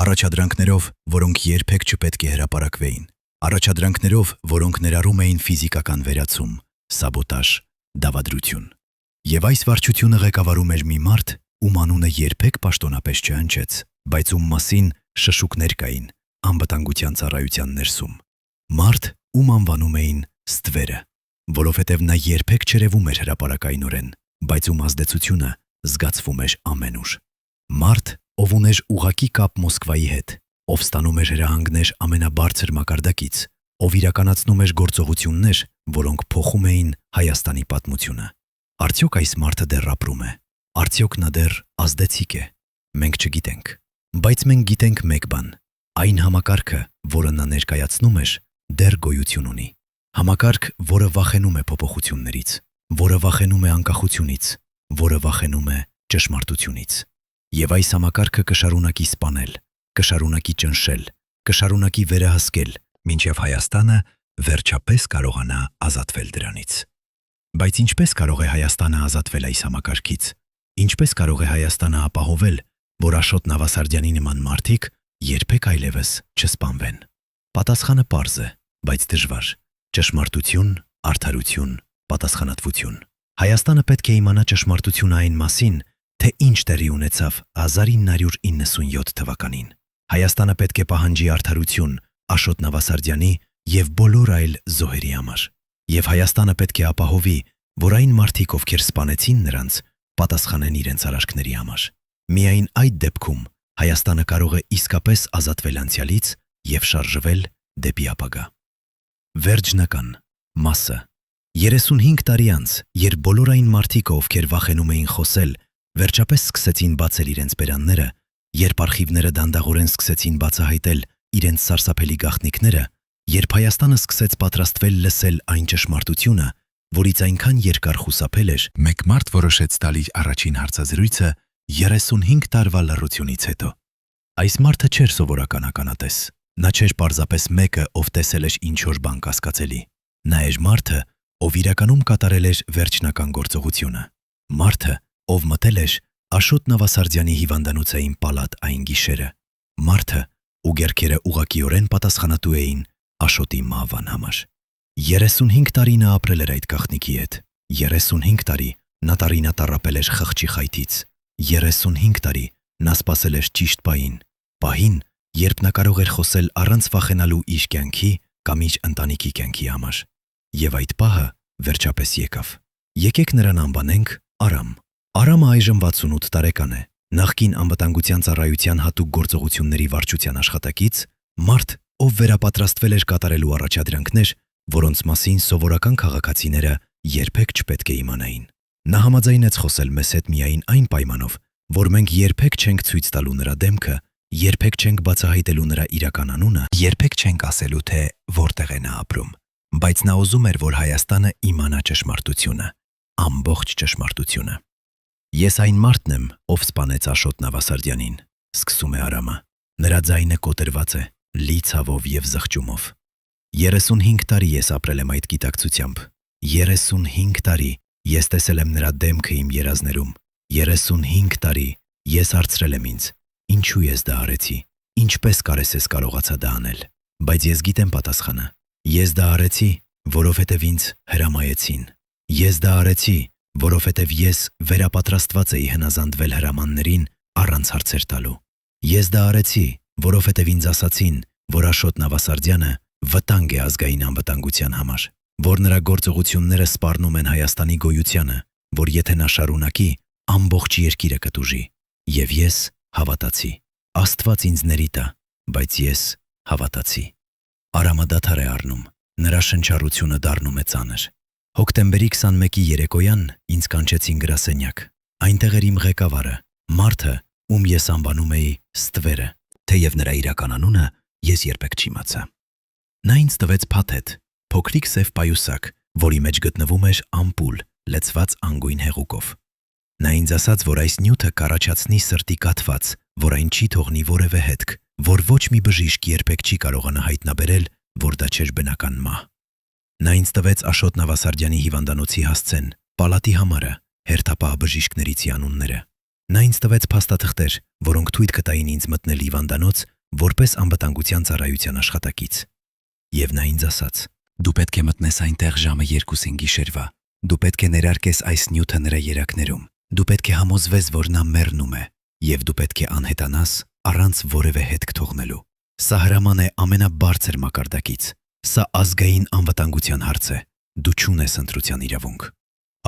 Առաջադրանքներով, որոնք երբեք չպետք է հրապարակվեին։ Առաջադրանքներով, որոնք ներառում էին ֆիզիկական վերացում, սաբոտաժ, դավադրություն։ Եվ այս վարչությունը ղեկավարում էր մի մարդ, ում անունը երբեք պաշտոնապես չհնչեց, բայց ում մասին շշուկներ կային անվտանգության ծառայության ներսում։ Մարդ, ում անվանում էին Ստվերը, որովհետև նա երբեք չերևում էր հրապարակայնորեն, բայց ում ազդեցությունը զգացվում էր ամենուր։ Մարդ, ով ուներ ուղղակի կապ Մոսկվայի հետ, ով ստանում էր հրահանգներ ամենաբարձր մակարդակից, ով իրականացնում էր գործողություններ, որոնք փոխում էին Հայաստանի պատմությունը։ Արդյոք այս մարդը դեռ ապրում է։ Արդյոք նա դեռ ազդեցիկ է։ Մենք չգիտենք։ Բայց մենք գիտենք մեկ բան. այն համակարգը, որը նա ներկայացնում էր, դեռ գոյություն ունի։ Համակարգ, որը վախենում է փոփոխություններից, որը վախենում է անկախությունից, որը վախենում է ճշմարտությունից։ Եվ այս համակարգը կշարունակի սպանել, կշարունակի ճնշել, կշարունակի վերահսկել, մինչև Հայաստանը վերջապես կարողանա ազատվել դրանից։ Բայց ինչպես կարող է Հայաստանը ազատվել այս համակարգից։ Ինչպես կարող է Հայաստանը ապահովել, որ Աշոտ Նավասարդյանի նման մարդիկ երբեք այլևս չսպանվեն։ Պատասխանը պարզ է, բայց դժվար։ Ճշմարտություն, արդարություն, պատասխանատվություն։ Հայաստանը պետք է իմանա ճշմարտությունը այն մասին, թե ինչ տեղի ունեցավ 1997 թվականին։ Հայաստանը պետք է պահանջի արդարություն Աշոտ Նավասարդյանի եւ բոլոր այլ զոհերի համար։ Եվ Հայաստանը պետք է ապահովի, որ այն մարդիկ, ովքեր սպանեցին նրանց, պատասխանեն իրենց արարքների համար։ Միայն այդ դեպքում Հայաստանը կարող է իսկապես ազատվել անցյալից և շարժվել դեպի ապագա։ Վերջնական մասը 35 տարի անց, երբ բոլոր այն մարդիկ, ովքեր վախենում էին խոսել, վերջապես սկսեցին բացել իրենց բերանները, երբ արխիվները դանդաղորեն սկսեցին բացահայտել իրենց սարսափելի գաղտնիքները, երբ Հայաստանը սկսեց պատրաստվել լսել այն ճշմարտությունը, որից այնքան երկար խուսափել էր, մեկ մարդ որոշեց տալ իր առաջին հարցազրույցը 35 տարվա լռությունից հետո։ Այս մարդը չէր սովորական ականատես։ Նա չէր պարզապես մեկը, ով տեսել էր ինչ-որ բան կասկածելի։ Նա էր մարդը, ով իրականում կատարել էր վերջնական գործողությունը։ Մարդը, ով մտել էր Աշոտ Նավասարդյանի հիվանդանոցային պալատ այն գիշերը։ Մարդը, ու գերքերը ուղղակիորեն պատասխանատու էին Աշոտի մահվան համար։ 35 տարի նա ապրել էր այդ գաղտնիքի հետ։ 35 տարի նա տառապել էր խղճի խայթից։ 35 տարի նա սպասել էր ճիշտ պահին, երբ նա կարող էր խոսել առանց վախենալու իր կյանքի կամ իր ընտանիքի կյանքի համար։ Եվ այդ պահը վերջապես եկավ։ Եկեք նրան անվանենք Արամ։ Արամը այժմ 68 տարեկան է, նախկին անվտանգության ծառայության հատուկ գործողությունների վարչության աշխատակից, մարդ, ով վերապատրաստվել էր կատարելու առաջադրանքներ, որոնց մասին սովորական քաղաքացիները երբեք չպետք է իմանային։ Նա համաձայնեց խոսել մեզ հետ միայն այն պայմանով, որ մենք երբեք չենք ցույց տալու նրա դեմքը, երբեք չենք բացահայտելու նրա իրական անունը, երբեք չենք ասելու, թե որտեղ է նա ապրում, բայց նա ուզում էր, որ Հայաստանը իմանա ճշմարտությունը, ամբողջ ճշմարտությունը։ Ես այն մարդն եմ, ով սպանեց Աշոտ Նավասարդյանին, սկսում է Արամը։ Նրա ձայնը կոտրված է, լի ցավով և զղջումով։ 35 տարի ես ապրել եմ այդ գիտակցությամբ։ 35 տարի ես տեսել եմ նրա դեմքը իմ երազներում։ 35 տարի ես հարցրել եմ ինձ. ինչու ես դա արեցի, ինչպես կարես կարողացա դա անել, բայց ես գիտեմ պատասխանը։ Ես դա արեցի, որովհետև ինձ հրամայեցին։ Ես դա արեցի, որովհետև ես վերապատրաստված էի հնազանդվել հրամաններին առանց հարցեր տալու։ Ես դա արեցի, որովհետև ինձ ասացին, որ Աշոտ Նավասարդյանը վտանգ է ազգային անվտանգության համար, որ նրա գործողությունները սպառնում են Հայաստանի գոյությանը, որ եթե նա շարունակի, ամբողջ երկիրը կտուժի։ Եվ ես հավատացի։ Աստված ինձ ների տա, բայց ես հավատացի։ Արամը դադար է առնում, նրա շնչառությունը դառնում է ծանր։ Հոկտեմբերի 21-ի երեկոյան ինձ կանչեցին գրասենյակ։ Այնտեղ էր իմ ղեկավարը, մարդը, ում ես անվանում էի Ստվերը, թեև նրա իրական անունը ես երբեք չիմացա։ Նա ինձ տվեց փաթեթ, փոքրիկ սև պայուսակ, որի մեջ գտնվում էր ամպուլ, լցված անգույն հեղուկով։ Նա ինձ ասաց, որ այս նյութը կառաջացնի սրտի կաթված, որ այն չի թողնի որևէ հետք, որ ոչ մի բժիշկ երբեք չի կարողանա հայտնաբերել, որ դա չէր բնական մահ։ Նա ինձ տվեց Աշոտ Նավասարդյանի հիվանդանոցի հասցեն, պալատի համարը, հերթապահ բժիշկներիցի անունները։ Նա ինձ տվեց փաստաթղթեր, որոնք թույլ կտային ինձ մտնել հիվանդանոց որպես անվտանգության ծառայության աշխատակից։ Եվ նա ինձ ասաց. դու պետք է մտնես այնտեղ ժամը 2-ին գիշերվա, դու պետք է ներարկես այս նյութը նրա երակներում, դու պետք է համոզվես, որ նա մեռնում է, և դու պետք է անհետանաս առանց որևէ հետք թողնելու։ Սա հրաման է ամենաբարձր մակարդակից։ Սա ազգային անվտանգության հարց է։ Դու չունես ընտրության իրավունք։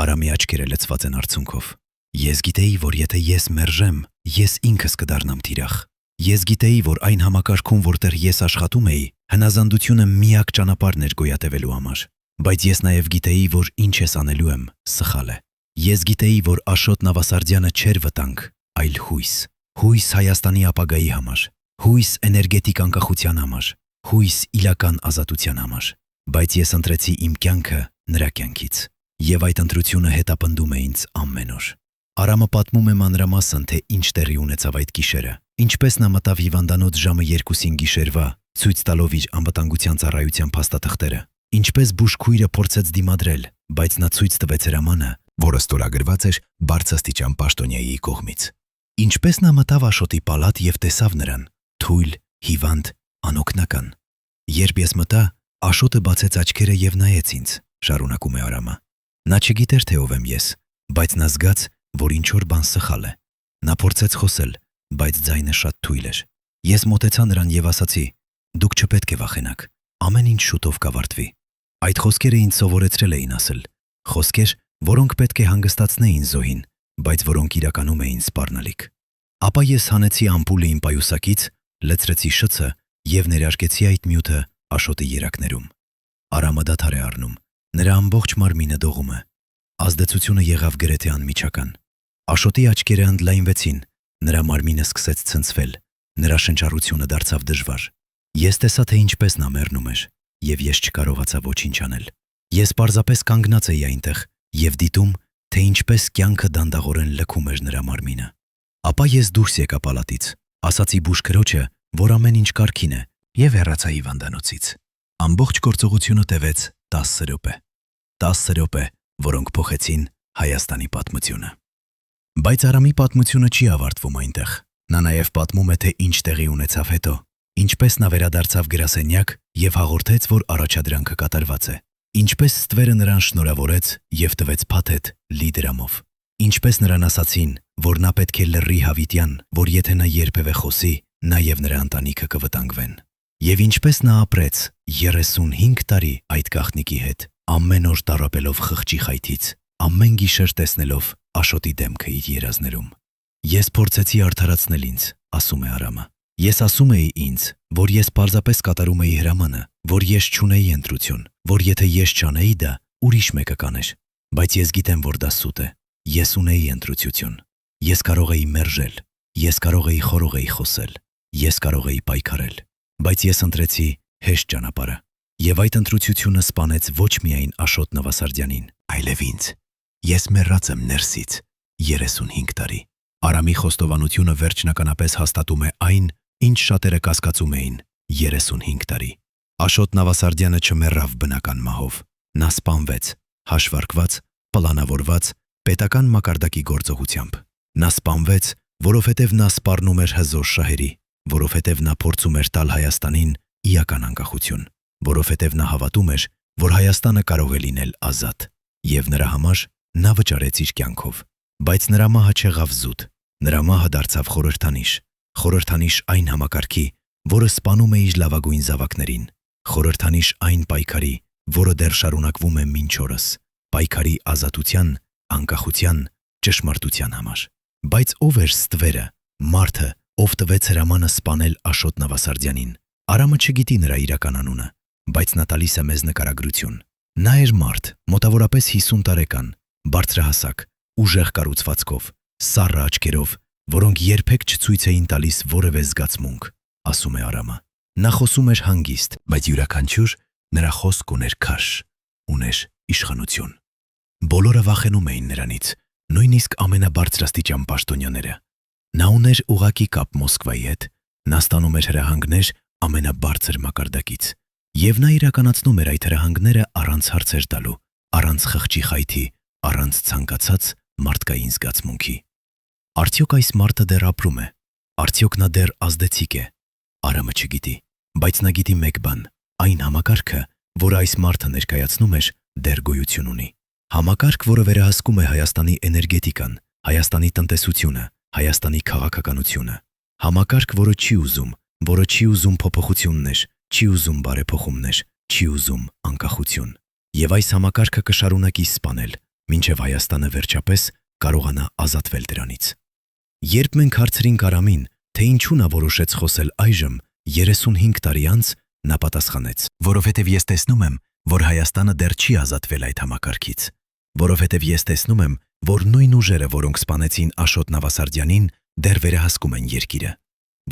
Արամի աչքերը լցված են արցունքով։ Ես գիտեի, որ եթե ես մերժեմ, ես ինքս կդառնամ թիրախ։ Ես գիտեի, որ այն համակարգում, որտեղ ես աշխատում էի, հնազանդությունը միակ ճանապարհն էր գոյատևելու համար։ Բայց ես նաև գիտեի, որ ինչ ես անելու եմ, սխալ է։ Ես գիտեի, որ Աշոտ Նավասարդյանը չէր վտանգ, այլ հույս։ Հույս Հայաստանի ապագայի համար, հույս էներգետիկ անկախության համար, հույս իրական ազատության համար։ Բայց ես ընտրեցի իմ կյանքը նրա կյանքից, եւ այդ ընտրությունը հետապնդում է ինձ ամեն օր։ Արամը պատմում է մանրամասն, թե ինչ տեղի ունեցավ այդ գիշերը, ինչպես նա մտավ հիվանդանոց ժամը 2-ին գիշերվա, ցույց տալով իր անվտանգության ծառայության փաստաթղթերը, ինչպես բուժքույրը փորձեց դիմադրել, բայց նա ցույց տվեց հրամանը, որը ստորագրված էր բարձրաստիճան պաշտոնյայի կողմից։ Ինչպես նա մտավ Աշոտի պալատ եւ տեսավ նրան, թույլ, հիվանդ, անօգնական։ Երբ ես մտա, Աշոտը բացեց աչքերը եւ նայեց ինձ, շարունակում է Արամը։ Նա չգիտեր, թե ով եմ ես, բայց նա զգաց, որ ինչ-որ բան սխալ է։ Նա փորձեց խոսել, բայց ձայնը շատ թույլ էր։ Ես մոտեցա նրան եւ ասացի. դուք չպետք է վախենաք, ամեն ինչ շուտով կավարտվի։ Այդ խոսքերը ինձ սովորեցրել էին ասել, խոսքեր, որոնք պետք է հանգստացնեին զոհին, բայց որոնք իրականում էին սպառնալիք։ Ապա ես հանեցի ամպուլը իմ պայուսակից, լցրեցի շցը և ներարկեցի այդ մյութը Աշոտի երակներում։ Արամը դադար է առնում, նրա ամբողջ մարմինը դողում է։ Ազդեցությունը եղավ գրեթե անմիջական։ Աշոտի աչքերը ընդլայնվեցին, նրա մարմինը սկսեց ցնցվել, նրա շնչառությունը դարձավ դժվար։ Ես տեսա, թե ինչպես նա մեռնում էր, և ես չկարողացա ոչինչ անել։ Ես պարզապես կանգնած էի այնտեղ և դիտում, թե ինչպես կյանքը դանդաղորեն լքում էր նրա մարմինը։ Ապա ես դուրս եկա պալատից, ասացի բուժքրոջը, որ ամեն ինչ կարգին է, և հեռացա հիվանդանոցից։ Ամբողջ գործողությունը տևեց 10 րոպե։ 10 րոպե, որոնք փոխեցին Հայաստանի պատմությունը։ Բայց Արամի պատմությունը չի ավարտվում այնտեղ։ Նա նաև պատմում է, թե ինչ տեղի ունեցավ հետո, ինչպես նա վերադարձավ գրասենյակ և հաղորդեց, որ առաջադրանքը կատարված է, ինչպես ստվերը նրան շնորհավորեց և տվեց փաթեթ լի դրամով, ինչպես նրան ասացին, որ նա պետք է լռի հավիտյան, որ եթե նա երբևէ խոսի, նա և նրա ընտանիքը կվտանգվեն։ Եվ ինչպես նա ապրեց 35 տարի այդ գաղտնիքի հետ, ամեն օր տառապելով խղճի խայթից, ամեն գիշեր տեսնելով Աշոտի դեմքը իր երազներում։ Ես փորձեցի արդարացնել ինձ, ասում է Արամը։ Ես ասում էի ինձ, որ ես պարզապես կատարում էի հրամանը, որ ես չունեի ընտրություն, որ եթե ես չանեի դա, ուրիշ մեկը կաներ։ Բայց ես գիտեմ, որ դա սուտ է։ Ես ունեի ընտրություն։ Ես կարող էի մերժել, ես կարող էի խորող էի խոսել, ես կարող էի պայքարել, բայց ես ընտրեցի հեշտ ճանապարհը։ Եվ այդ ընտրությունը սպանեց ոչ միայն Աշոտ Նավասարդյանին, այլև ինձ։ Ես մեռած եմ ներսից 35 տարի։ Արամի խոստովանությունը վերջնականապես հաստատում է այն, ինչ շատերը կասկածում էին 35 տարի։ Աշոտ Նավասարդյանը չմեռավ բնական մահով։ Նա սպանվեց, հաշվարկված, պլանավորված, պետական մակարդակի գործողությամբ։ Նա սպանվեց, որովհետև նա սպառնում էր հզոր շահերի, որովհետև նա փորձում էր տալ Հայաստանին իրական անկախություն, որովհետև նա հավատում էր, որ Հայաստանը կարող է լինել ազատ, և նրա համար նա վճարեց իր կյանքով։ Բայց նրա մահը չեղավ զուտ, նրա մահը դարձավ խորհրդանիշ այն համակարգի, որը սպանում է իր լավագույն զավակներին, խորհրդանիշ այն պայքարի, որը դեռ շարունակվում է մինչ օրս, պայքարի ազատության, անկախության, ճշմարտության համար։ Բայց ով էր ստվերը, մարդը, ով տվեց հրամանը սպանել Աշոտ Նավասարդյանին։ Արամը չգիտի նրա իրական անունը, բայց նա տալիս է մեզ նկարագրություն։ Նա էր մարդ, մոտավորապես 50 տարեկան, բարձրահասակ, ուժեղ կառուցվածքով, սառը աչքերով, որոնք երբեք չցույց էին տալիս որևէ զգացմունք, ասում է Արամը։ Նա խոսում էր հանգիստ, բայց յուրաքանչյուր նրա խոսք ուներ քաշ, ուներ իշխանություն։ Բոլորը վախենում էին նրանից, նույնիսկ ամենաբարձրաստիճան պաշտոնյաները։ Նա ուներ ուղղակի կապ Մոսկվայի հետ, նա ստանում էր հրահանգներ ամենաբարձր մակարդակից, և նա իրականացնում էր այդ հրահանգները առանց հարցեր տալու, առանց խղճի խայթի, առանց ցանկացած մարդկային զգացմունքի։ Արդյոք այս մարդը դեռ ապրում է, արդյոք նա դեռ ազդեցիկ է։ Արամը չգիտի, բայց նա գիտի մեկ բան, այն համակարգը, որը այս մարդը ներկայացնում էր, դեռ գոյություն ունի։ Համակարգ, որը վերահսկում է Հայաստանի էներգետիկան, Հայաստանի տնտեսությունը, Հայաստանի քաղաքականությունը։ Համակարգ, որը չի ուզում փոփոխություններ, չի ուզում բարեփոխումներ, չի ուզում անկախություն։ Եվ այս համակարգը կշարունակի սպանել, մինչև Հայաստանը վերջապես կարողանա ազատվել դրանից։ Երբ մենք հարցրինք Արամին, թե ինչու նա որոշեց խոսել այժմ, 35 տարի անց, նա պատասխանեց. որովհետև ես տեսնում եմ, որ Հայաստանը դեռ չի ազատվել այդ համակարգից, որովհետև ես տեսնում եմ, որ նույն ուժերը, որոնք սպանեցին Աշոտ Նավասարդյանին, դեռ վերահսկում են երկիրը,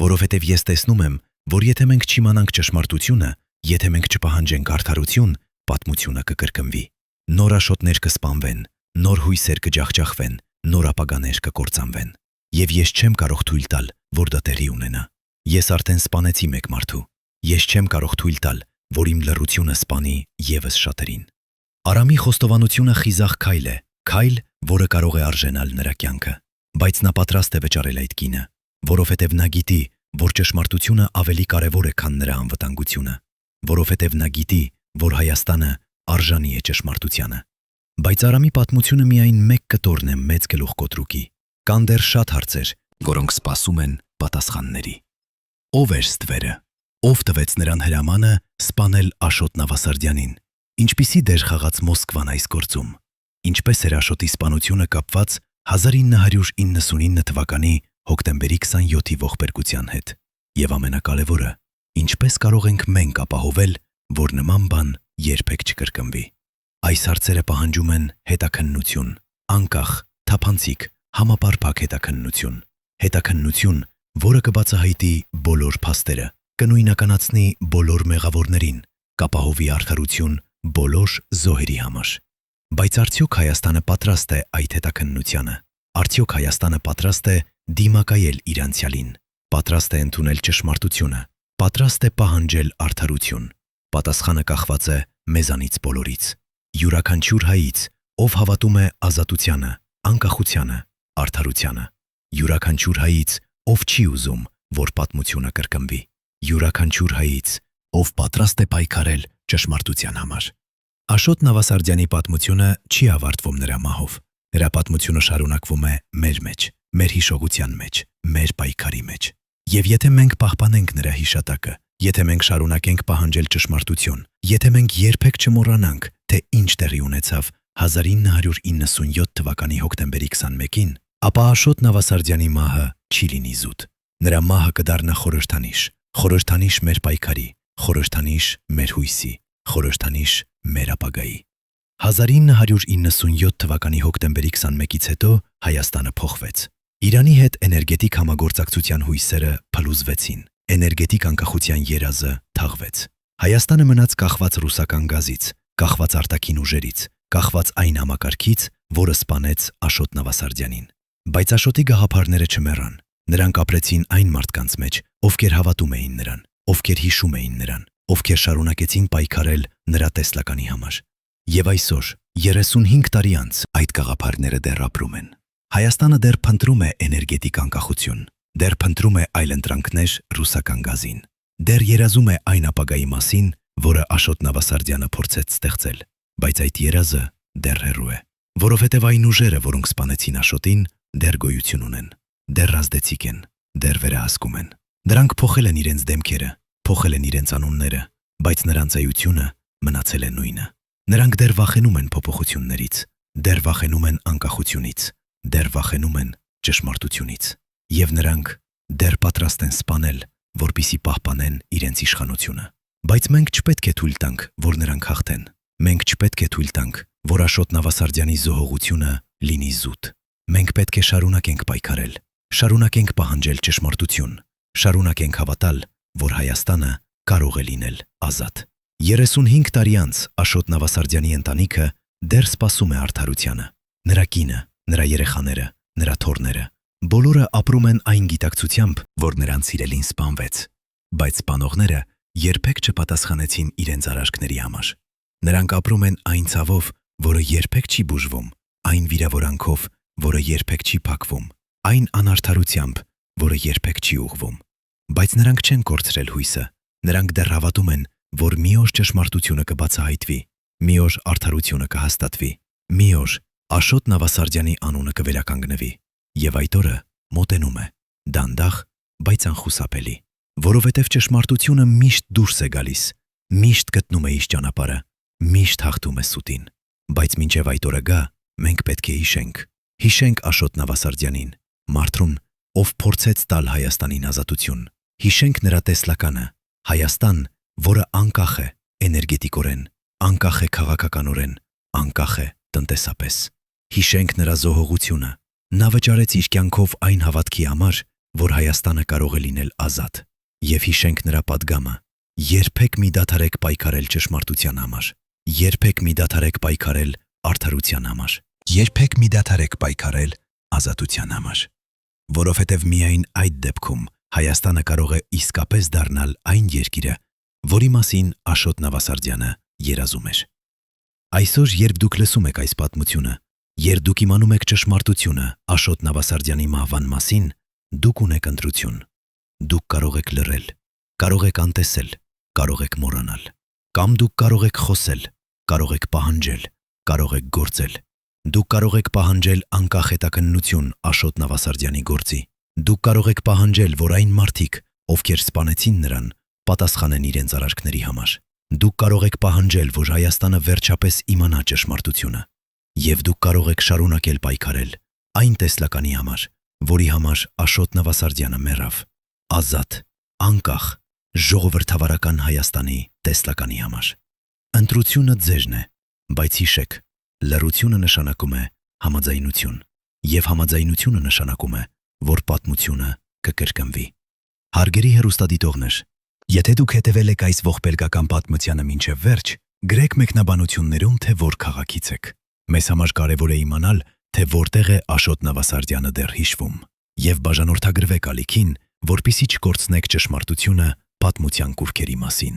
որովհետև ես տեսնում եմ, որ եթե մենք չիմանանք ճշմարտությունը, եթե մենք չպահանջենք արդարություն, պատմությունը կկրկնվի։ Նոր Աշոտներ կսպանվեն, նոր հույսեր կջախջախվեն, նոր ապագաներ կկործանվեն։ Եվ ես չեմ կարող թույլ տալ, որ դա տեղի ունենա։ Ես արդեն սպանեցի մեկ մարդու։ Ես չեմ կարող թույլ տալ, որ իմ լռությունը սպանի ևս շատերին։ Արամի խոստովանությունը խիզախ քայլ է, քայլ, որը կարող է արժենալ նրա կյանքը, բայց նա պատրաստ է վճարել այդ գինը, որովհետև նա գիտի, որ ճշմարտությունը ավելի կարևոր է, քան նրա անվտանգությունը, որովհետև նա գիտի, որ Հայաստանը արժանի է ճշմարտությանը։ Բայց Արամի պատմությունը միայն մեկ կտորն է մեծ գլուխկոտրուկի։ Կան դեռ շատ հարցեր, որոնք սպասում են պատասխանների։ Ով էր ստվերը։ Ով տվեց նրան հրամանը սպանել Աշոտ Նավասարդյանին։ Ինչպիսի դեր խաղաց Մոսկվան այս գործում։ Ինչպես էր Աշոտի սպանությունը կապված 1999 թվականի հոկտեմբերի 27-ի ողբերգության հետ։ Եվ ամենակարևորը, ինչպես կարող ենք մենք ապահովել, որ նման բան երբեք չկրկնվի։ Այս հարցերը պահանջում են հետաքննություն, անկախ, թափանցիկ, համապարփակ հետաքննություն։ Հետաքննություն, որը կբացահայտի բոլոր փաստերը, կնույնականացնի բոլոր մեղավորներին, կապահովի արդարություն բոլոր զոհերի համար։ Բայց արդյոք Հայաստանը պատրաստ է այդ հետաքննությանը։ Արդյոք Հայաստանը պատրաստ է դիմակայել իր անցյալին, պատրաստ է ընդունել ճշմարտությունը, պատրաստ է պահանջել արդարություն։ Պատասխանը կախված է մեզանից բոլորից։ Յուրաքանչյուր հայից, ով հավատում է ազատությանը, անկախությանը, արդարությանը։ Յուրաքանչյուր հայից, ով չի ուզում, որ պատմությունը կրկնվի։ Յուրաքանչյուր հայից, ով պատրաստ է պայքարել ճշմարտության համար։ Աշոտ Նավասարդյանի պատմությունը չի ավարտվում նրա մահով։ Նրա պատմությունը շարունակվում է մեր մեջ, մեր հիշողության մեջ, մեր պայքարի մեջ։ Եվ եթե մենք պահպանենք նրա հիշատակը, եթե մենք շարունակենք պահանջել ճշմարտություն, եթե մենք երբեք չմոռանանք, թե ինչ տեղի ունեցավ 1997 թվականի հոկտեմբերի 21-ին, ապա Աշոտ Նավասարդյանի մահը չի լինի զուտ։ Նրա մահը կդառնա խորհրդանիշ մեր պայքարի, խորհրդանիշ մեր հույսի, խորհրդանիշ մեր ապագայի։ 1997 թվականի հոկտեմբերի 21-ից հետո Հայաստանը փոխվեց։ Իրանի հետ էներգետիկ համագործակցության հույսերը փլուզվեցին, էներգետիկ անկախության երազը թաղվեց։ Հայաստանը մնաց կախված ռուսական գազից, կախված արտաքին ուժերից, կախված այն համակարգից, որը սպանեց Աշոտ Նավասարդյանին։ Բայց Աշոտի գաղափարները չմեռան։ Նրանք ապրեցին այն մարդկանց մեջ, ովքեր հավատում էին նրան, ովքեր հիշում էին նրան, ովքեր շարունակեցին պայքարել նրա տեսլականի համար։ Եվ այսօր, 35 տարի անց, այդ գաղափարները դեռ ապրում են։ Հայաստանը դեռ փնտրում է էներգետիկ անկախություն, դեռ փնտրում է այլընտրանքներ ռուսական գազին, դեռ երազում է այն ապագայի մասին, որը Աշոտ Նավասարդյանը փորձեց ստեղծել, բայց այդ երազը դեռ հեռու է, որովհետև այն ուժերը, որոնք սպանեցին Աշոտին, դեռ գոյություն ունեն, դեռ ազդեցիկ են, դեռ վերահսկում են։ Նրանք փոխել են իրենց դեմքերը, փոխել են իրենց անունները, բայց նրանց էությունը մնացել է նույնը։ Նրանք դեռ վախենում են փոփոխություններից, դեռ վախենում են անկախությունից, դեռ վախենում են ճշմարտությունից, եւ նրանք դեռ պատրաստ են սպանել, որպիսի պահպանեն իրենց իշխանությունը։ Բայց մենք չպետք է թույլ տանք, որ նրանք հաղթեն։ Մենք չպետք է թույլ տանք, որ Աշոտ Նավասարդյանի զոհողությունը լինի զուտ։ Մենք պետք է շարունակենք պայքարել, շարունակենք պահանջել ճշմարտություն, շարունակենք հավատալ, որ Հայաստանը կարող է լինել ազատ։ 35 տարի անց Աշոտ Նավասարդյանի ընտանիքը դեռ սպասում է արդարությանը։ Նրա կինը, նրա երեխաները, նրա թոռները, բոլորը ապրում են այն գիտակցությամբ, որ նրանց սիրելին սպանվեց, բայց սպանողները երբեք չպատասխանեցին իրենց արարքների համար։ Նրանք ապրում են այն ցավով, որը երբեք չի բուժվում, այն վիրավորանքով, որը երբեք չի փակվում, այն անարդարությամբ, որը երբեք չի ուղղվում։ Բայց նրանք չեն կորցրել հույսը։ Նրանք դեռ հավատում են, որ մի օր ճշմարտությունը կբացահայտվի, մի օր արդարությունը կհաստատվի, մի օր Աշոտ Նավասարդյանի անունը կվերականգնվի։ Եվ այդ օրը մոտենում է, դանդաղ, բայց անխուսափելի, որովհետև ճշմարտությունը միշտ դուրս է գալիս, միշտ գտնում է իր ճանապարհը, միշտ հաղթում է սուտին։ Բայց մինչև այդ օրը գա, մենք պետք է հիշենք Աշոտ Նավասարդյանին, մարդուն, ով փորձեց տալ Հայաստանին ազատություն։ Հիշենք նրա տեսլականը, Հայաստան, որը անկախ է էներգետիկորեն, անկախ է քաղաքականորեն, անկախ է տնտեսապես։ Հիշենք նրա զոհողությունը։ Նա վճարեց իր կյանքով այն հավատքի համար, որ Հայաստանը կարող է լինել ազատ։ Եվ հիշենք նրա պատգամը. երբեք մի դադարեք պայքարել ճշմարտության համար, երբեք մի դադարեք պայքարել արդարության համար, երբեք մի դադարեք պայքարել ազատության համար, որովհետև միայն այդ դեպքում Հայաստանը կարող է իսկապես դառնալ այն երկիրը, որի մասին Աշոտ Նավասարդյանը երազում էր։ Այսօր, երբ դուք լսում եք այս պատմությունը, երբ դուք իմանում եք ճշմարտությունը Աշոտ Նավասարդյանի մահվան մասին, դուք ունեք ընտրություն։ Դուք կարող եք լռել, կարող եք անտեսել, կարող եք մոռանալ, կամ դուք կարող եք խոսել, կարող եք պահանջել, կարող եք գործել։ Դուք կարող եք պահանջել անկախ հետաքննություն Աշոտ Նավասարդյանի գործի։ Դուք կարող եք պահանջել, որ այն մարդիկ, ովքեր սպանեցին նրան, պատասխանեն իրենց արարքների համար։ Դուք կարող եք պահանջել, որ Հայաստանը վերջապես իմանա ճշմարտությունը։ Եվ դուք կարող եք շարունակել պայքարել այն տեսլականի համար, որի համար Աշոտ Նավասարդյանը մեռավ, ազատ, անկախ, ժողովրդավարական Հայաստանի տեսլականի համար։ Ընտրությունը ձեզն է, բայց հիշեք, լռությունը նշանակում է համաձայնություն, եւ համաձայնությունը նշանակում է, որ պատմությունը կկրկնվի։ Հարգելի հեռուստադիտողներ, եթե դուք հետևել եք այս ողբերգական պատմությանը մինչև վերջ, գրեք մեկնաբանություններում, թե որ քաղաքից եք։ Մեզ համար կարևոր է իմանալ, թե որտեղ է Աշոտ Նավասարդյանը դեռ հիշվում, եւ բաժանորդագրվեք ալիքին, որպեսզի չկորցնեք ճշմարտությունը պատմության կուռքերի մասին։